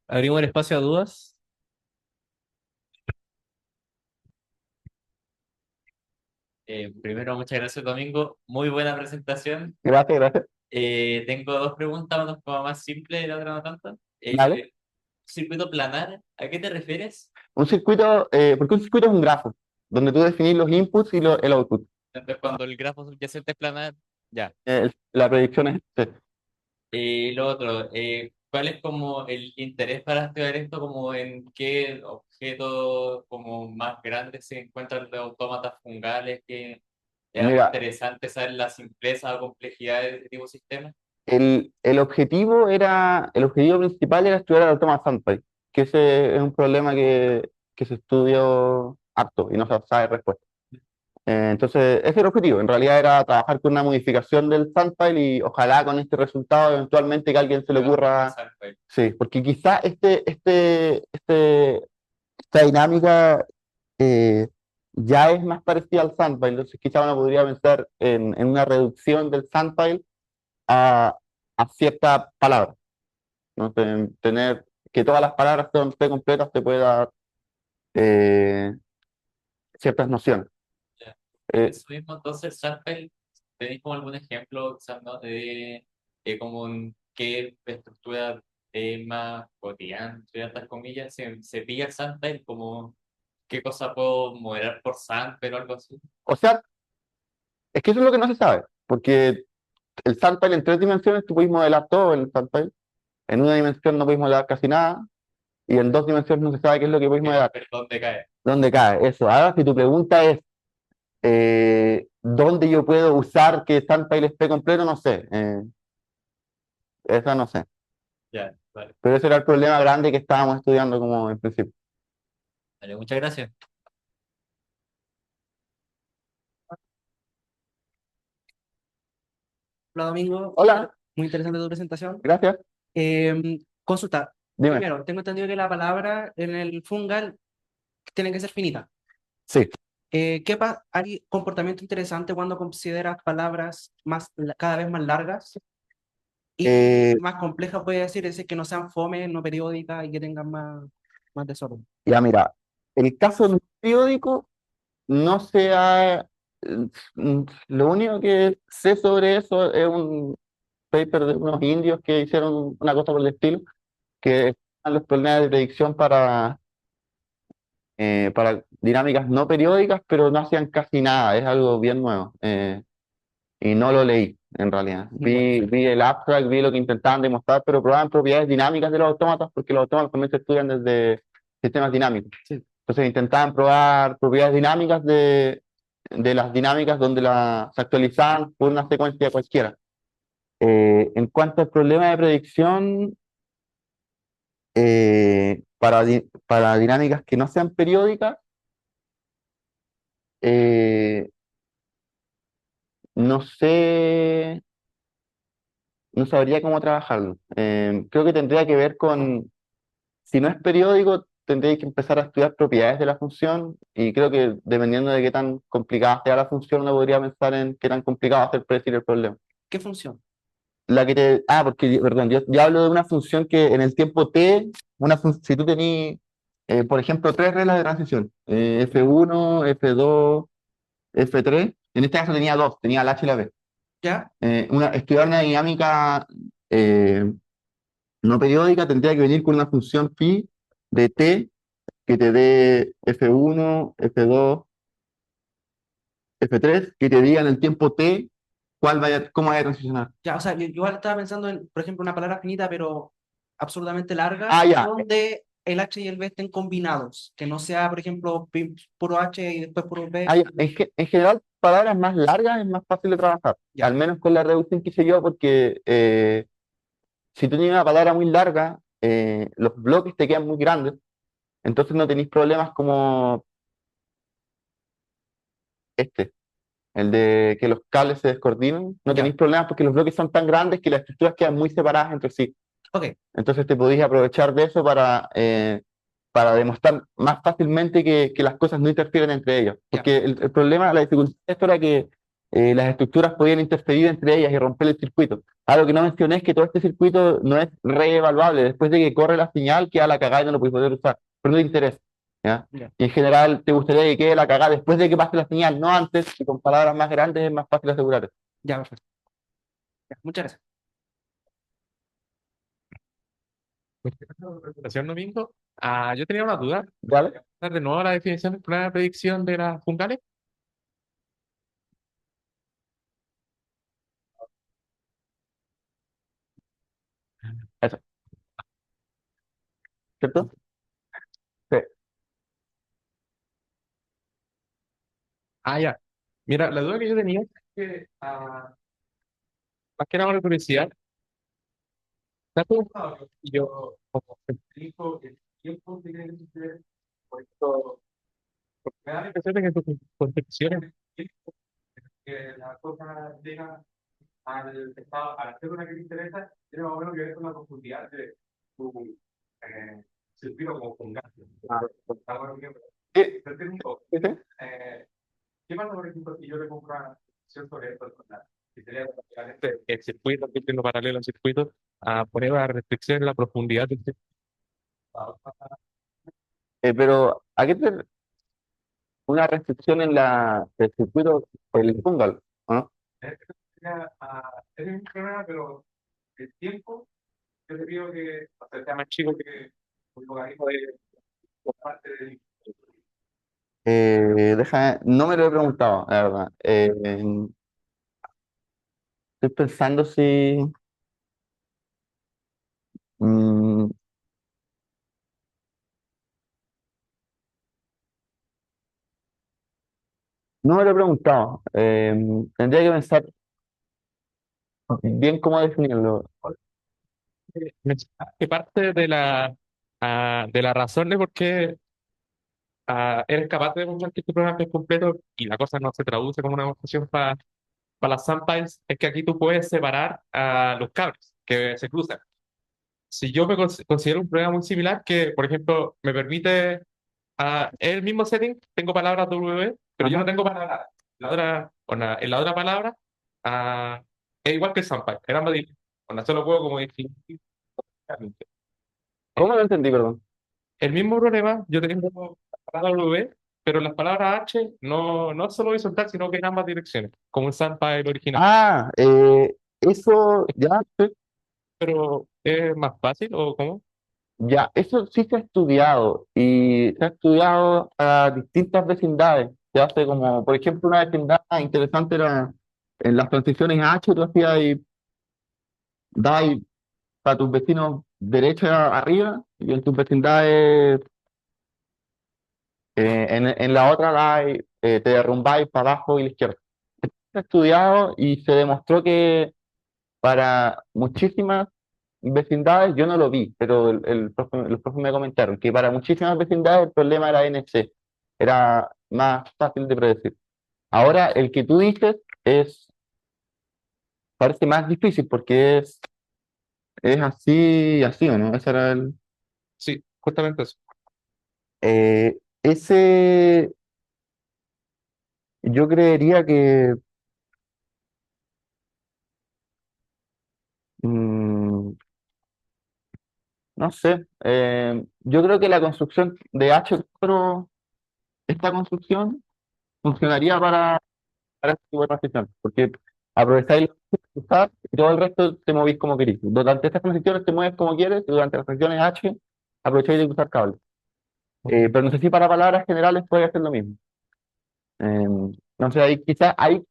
Speaker 2: Abrimos el espacio a dudas.
Speaker 4: Primero, muchas gracias, Domingo. Muy buena presentación.
Speaker 8: Gracias, gracias.
Speaker 4: Tengo dos preguntas, una como más simple y la otra no tanto.
Speaker 8: Dale.
Speaker 4: Circuito planar, ¿a qué te refieres?
Speaker 8: Un circuito, porque un circuito es un grafo, donde tú definís los inputs y el output.
Speaker 4: Entonces, cuando el grafo subyacente es planar, ya.
Speaker 8: La predicción es... sí.
Speaker 4: Lo otro, ¿cuál es como el interés para estudiar esto? Como en qué objetos como más grandes se encuentran los autómatas fungales, que es algo
Speaker 8: Mira,
Speaker 4: interesante saber la simpleza o complejidad de este tipo de sistemas.
Speaker 8: el objetivo principal era estudiar el autómata Sandpile, que ese es un problema que se estudió harto y no se sabe respuesta. Entonces, ese era el objetivo. En realidad era trabajar con una modificación del Sandpile y ojalá con este resultado eventualmente que a alguien se le ocurra. Sí, porque quizá esta dinámica ya es más parecida al Sandpile, entonces quizá uno podría pensar en una reducción del Sandpile a, a cierta palabra, ¿no? Tener que todas las palabras estén completas te puede dar eh, ciertas nociones.
Speaker 4: Ya.
Speaker 8: Eh,
Speaker 4: Eso mismo, entonces, Sample, ¿tenéis como algún ejemplo, quizás, ¿no? de como qué estructura más cotidiana, entre tantas comillas, se pilla el Sample, como qué cosa puedo moderar por Sample o algo así?
Speaker 8: o sea, es que eso es lo que no se sabe, porque el Sandpile en 3 dimensiones tú puedes modelar todo en el Sandpile, en una dimensión no puedes modelar casi nada, y en 2 dimensiones no se sabe qué es lo que puedes modelar.
Speaker 4: Pero ¿dónde cae?
Speaker 8: ¿Dónde cae? Eso. Ahora, si tu pregunta es ¿dónde yo puedo usar que Sandpile esté completo? No sé. Esa no sé.
Speaker 4: Ya, vale.
Speaker 8: Pero ese era el problema grande que estábamos estudiando como en principio.
Speaker 4: Vale, muchas gracias.
Speaker 6: Hola Domingo,
Speaker 8: Hola,
Speaker 6: muy interesante tu presentación.
Speaker 8: gracias.
Speaker 6: Consulta,
Speaker 8: Dime.
Speaker 6: primero, tengo entendido que la palabra en el fungal tiene que ser finita.
Speaker 8: Sí.
Speaker 6: ¿Hay comportamiento interesante cuando consideras palabras cada vez más largas y
Speaker 8: Eh,
Speaker 6: más complejas, puede decir, es decir, que no sean fome, no periódicas y que tengan más desorden?
Speaker 8: ya mira, el caso del periódico no se ha... Lo único que sé sobre eso es un paper de unos indios que hicieron una cosa por el estilo, que están los problemas de predicción para dinámicas no periódicas, pero no hacían casi nada, es algo bien nuevo. Y no lo leí, en realidad. Vi el abstract, vi lo que intentaban demostrar, pero probaban propiedades dinámicas de los autómatas, porque los autómatas también se estudian desde sistemas dinámicos.
Speaker 6: Sí.
Speaker 8: Entonces intentaban probar propiedades dinámicas de las dinámicas donde se actualizaban por una secuencia cualquiera. En cuanto al problema de predicción, para dinámicas que no sean periódicas, eh, no sé, no sabría cómo trabajarlo. Creo que tendría que ver con, si no es periódico, tendría que empezar a estudiar propiedades de la función y creo que dependiendo de qué tan complicada sea la función, uno podría pensar en qué tan complicado va a ser predecir el problema.
Speaker 6: ¿Qué función?
Speaker 8: Porque, perdón, yo hablo de una función que en el tiempo t, si tú tenías, por ejemplo, 3 reglas de transición, F1, F2, F3, en este caso tenía dos, tenía la H y la B.
Speaker 6: ¿Ya?
Speaker 8: Estudiar una dinámica eh, no periódica tendría que venir con una función phi de t que te dé F1, F2, F3, que te diga en el tiempo t cómo vaya a transicionar.
Speaker 6: Ya, o sea, yo igual estaba pensando en, por ejemplo, una palabra finita, pero absurdamente larga,
Speaker 8: Ah, ya.
Speaker 6: donde el H y el B estén combinados, que no sea, por ejemplo, puro H y después puro B.
Speaker 8: Ah, ya. En general, palabras más largas es más fácil de trabajar,
Speaker 6: Ya.
Speaker 8: al menos con la reducción que hice yo, porque si tú tienes una palabra muy larga, los bloques te quedan muy grandes, entonces no tenéis problemas como este. El de que los cables se descoordinen, no
Speaker 6: Ya.
Speaker 8: tenéis problemas porque los bloques son tan grandes que las estructuras quedan muy separadas entre sí.
Speaker 6: Ok,
Speaker 8: Entonces te podéis aprovechar de eso para demostrar más fácilmente que las cosas no interfieren entre ellas. Porque el problema, la dificultad de esto era que las estructuras podían interferir entre ellas y romper el circuito. Algo que no mencioné es que todo este circuito no es reevaluable. Después de que corre la señal, queda la cagada y no lo puedes poder usar. Pero no te interesa. ¿Ya?
Speaker 6: Ya.
Speaker 8: Y en general te gustaría que quede la cagada después de que pase la señal, no antes, y con palabras más grandes es más fácil asegurar eso.
Speaker 6: ya, perfecto. Ya, muchas gracias.
Speaker 3: Presentación, Domingo. Yo tenía una duda.
Speaker 8: ¿Vale?
Speaker 3: Dar de nuevo la definición del problema de predicción de las fungales.
Speaker 8: Eso. ¿Cierto? Sí.
Speaker 3: Ya. Mira, la duda que yo tenía es que, más que nada por curiosidad, ¿te has preguntado si yo, como explico el tiempo que tiene que suceder, por esto, Me da la impresión de que tus concepciones, que la cosa llega al estado, al hacer una que te interesa, tiene más o menos que ver con la profundidad de tu circuito como con gas. Está bueno que
Speaker 8: Sí,
Speaker 3: te tengo.
Speaker 8: sí, sí.
Speaker 3: ¿Qué pasa, por ejemplo, si yo le compro una acción sobre esto? Que sería el circuito, que tengo paralelo al circuito, a poner la restricción en la profundidad del circuito.
Speaker 8: Pero, ¿a qué te una restricción en del circuito por el fungal, ¿no?
Speaker 3: Es un problema, pero el tiempo, yo te pido que o sea, sea más chico que un logaritmo de parte del.
Speaker 8: No me lo he preguntado, la verdad. Estoy pensando si... mm, no me lo he preguntado. Tendría que pensar bien cómo definirlo.
Speaker 3: Mencionaste que parte de la razón de por qué eres capaz de demostrar que tu programa es completo y la cosa no se traduce como una demostración para las samples es que aquí tú puedes separar a los cables que se cruzan. Si yo considero un problema muy similar que, por ejemplo, me permite en el mismo setting, tengo palabras W, pero yo no
Speaker 8: Ajá.
Speaker 3: tengo palabras. En la otra palabra es igual que el sample, era más difícil. Solo puedo como definir.
Speaker 8: ¿Cómo lo entendí, perdón?
Speaker 3: El mismo problema, yo tengo la palabra W, pero las palabras H no solo horizontal, sino que en ambas direcciones, como el sample original.
Speaker 8: Ah, eso ya, sí,
Speaker 3: Pero ¿es más fácil o cómo?
Speaker 8: ya, eso sí se ha estudiado y se ha estudiado a distintas vecindades. Se hace como, por ejemplo, una vecindad interesante era en las transiciones H, tú hacías y dabas para tus vecinos derecha arriba y en tus vecindades, en la otra te derrumbáis para abajo y la izquierda. Se ha estudiado y se demostró que para muchísimas vecindades, yo no lo vi, pero los profes me comentaron que para muchísimas vecindades el problema era NC, era más fácil de predecir. Ahora, el que tú dices parece más difícil porque es así o no, ese era
Speaker 3: Sí, justamente eso.
Speaker 8: ese, yo creería que, mm, no sé, yo creo que la construcción de H4, esta construcción, funcionaría para este tipo de transición, porque aprovecháis usar y todo el resto te movís como queréis. Durante estas transiciones te mueves como quieres y durante las transiciones H aprovecháis de usar cables. Pero no sé si para palabras generales puede hacer lo mismo. No sé, ahí quizás hay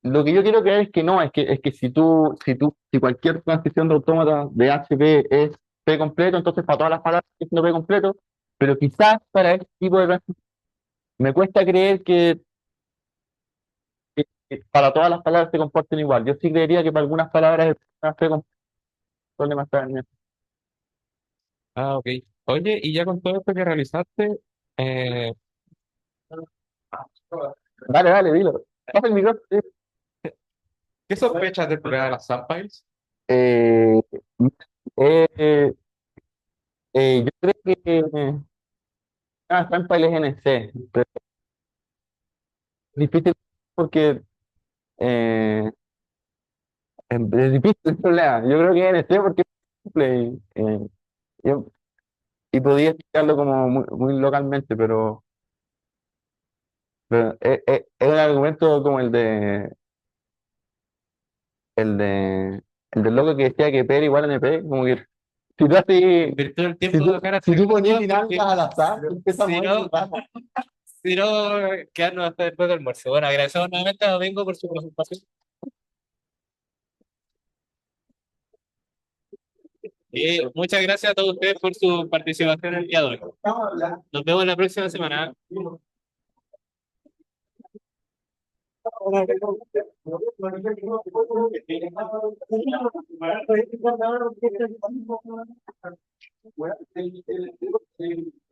Speaker 8: lo que yo quiero creer es que no, es que si cualquier transición de autómata de HP es P completo, entonces para todas las palabras es no P completo, pero quizás para este tipo de transición me cuesta creer que para todas las palabras se comporten igual. Yo sí creería que para algunas palabras es una P completo, problemas también.
Speaker 3: Ah, ok. Oye, y ya con todo esto que realizaste, eh,
Speaker 8: Dale, dale, dilo. Pasa el micrófono. Sí.
Speaker 3: ¿qué sospechas del problema de las samples?
Speaker 8: Eh, eh, yo creo que está en Pailes NC, pero es difícil porque eh, es difícil el problema. Yo creo que NC porque es simple y, y podía explicarlo como muy localmente, pero es un argumento como el de el del loco que decía que P era igual a NP, como que si tú así,
Speaker 2: Invirtió el
Speaker 8: si
Speaker 2: tiempo
Speaker 8: tú,
Speaker 2: de cara
Speaker 8: si tú ponías
Speaker 2: porque
Speaker 8: dinámicas al azar, empezamos
Speaker 2: si no, si no, quedarnos hasta después del almuerzo. Bueno, agradecemos nuevamente a Domingo por su presentación. Y muchas gracias a todos ustedes por su participación el día de hoy. Nos vemos la próxima semana.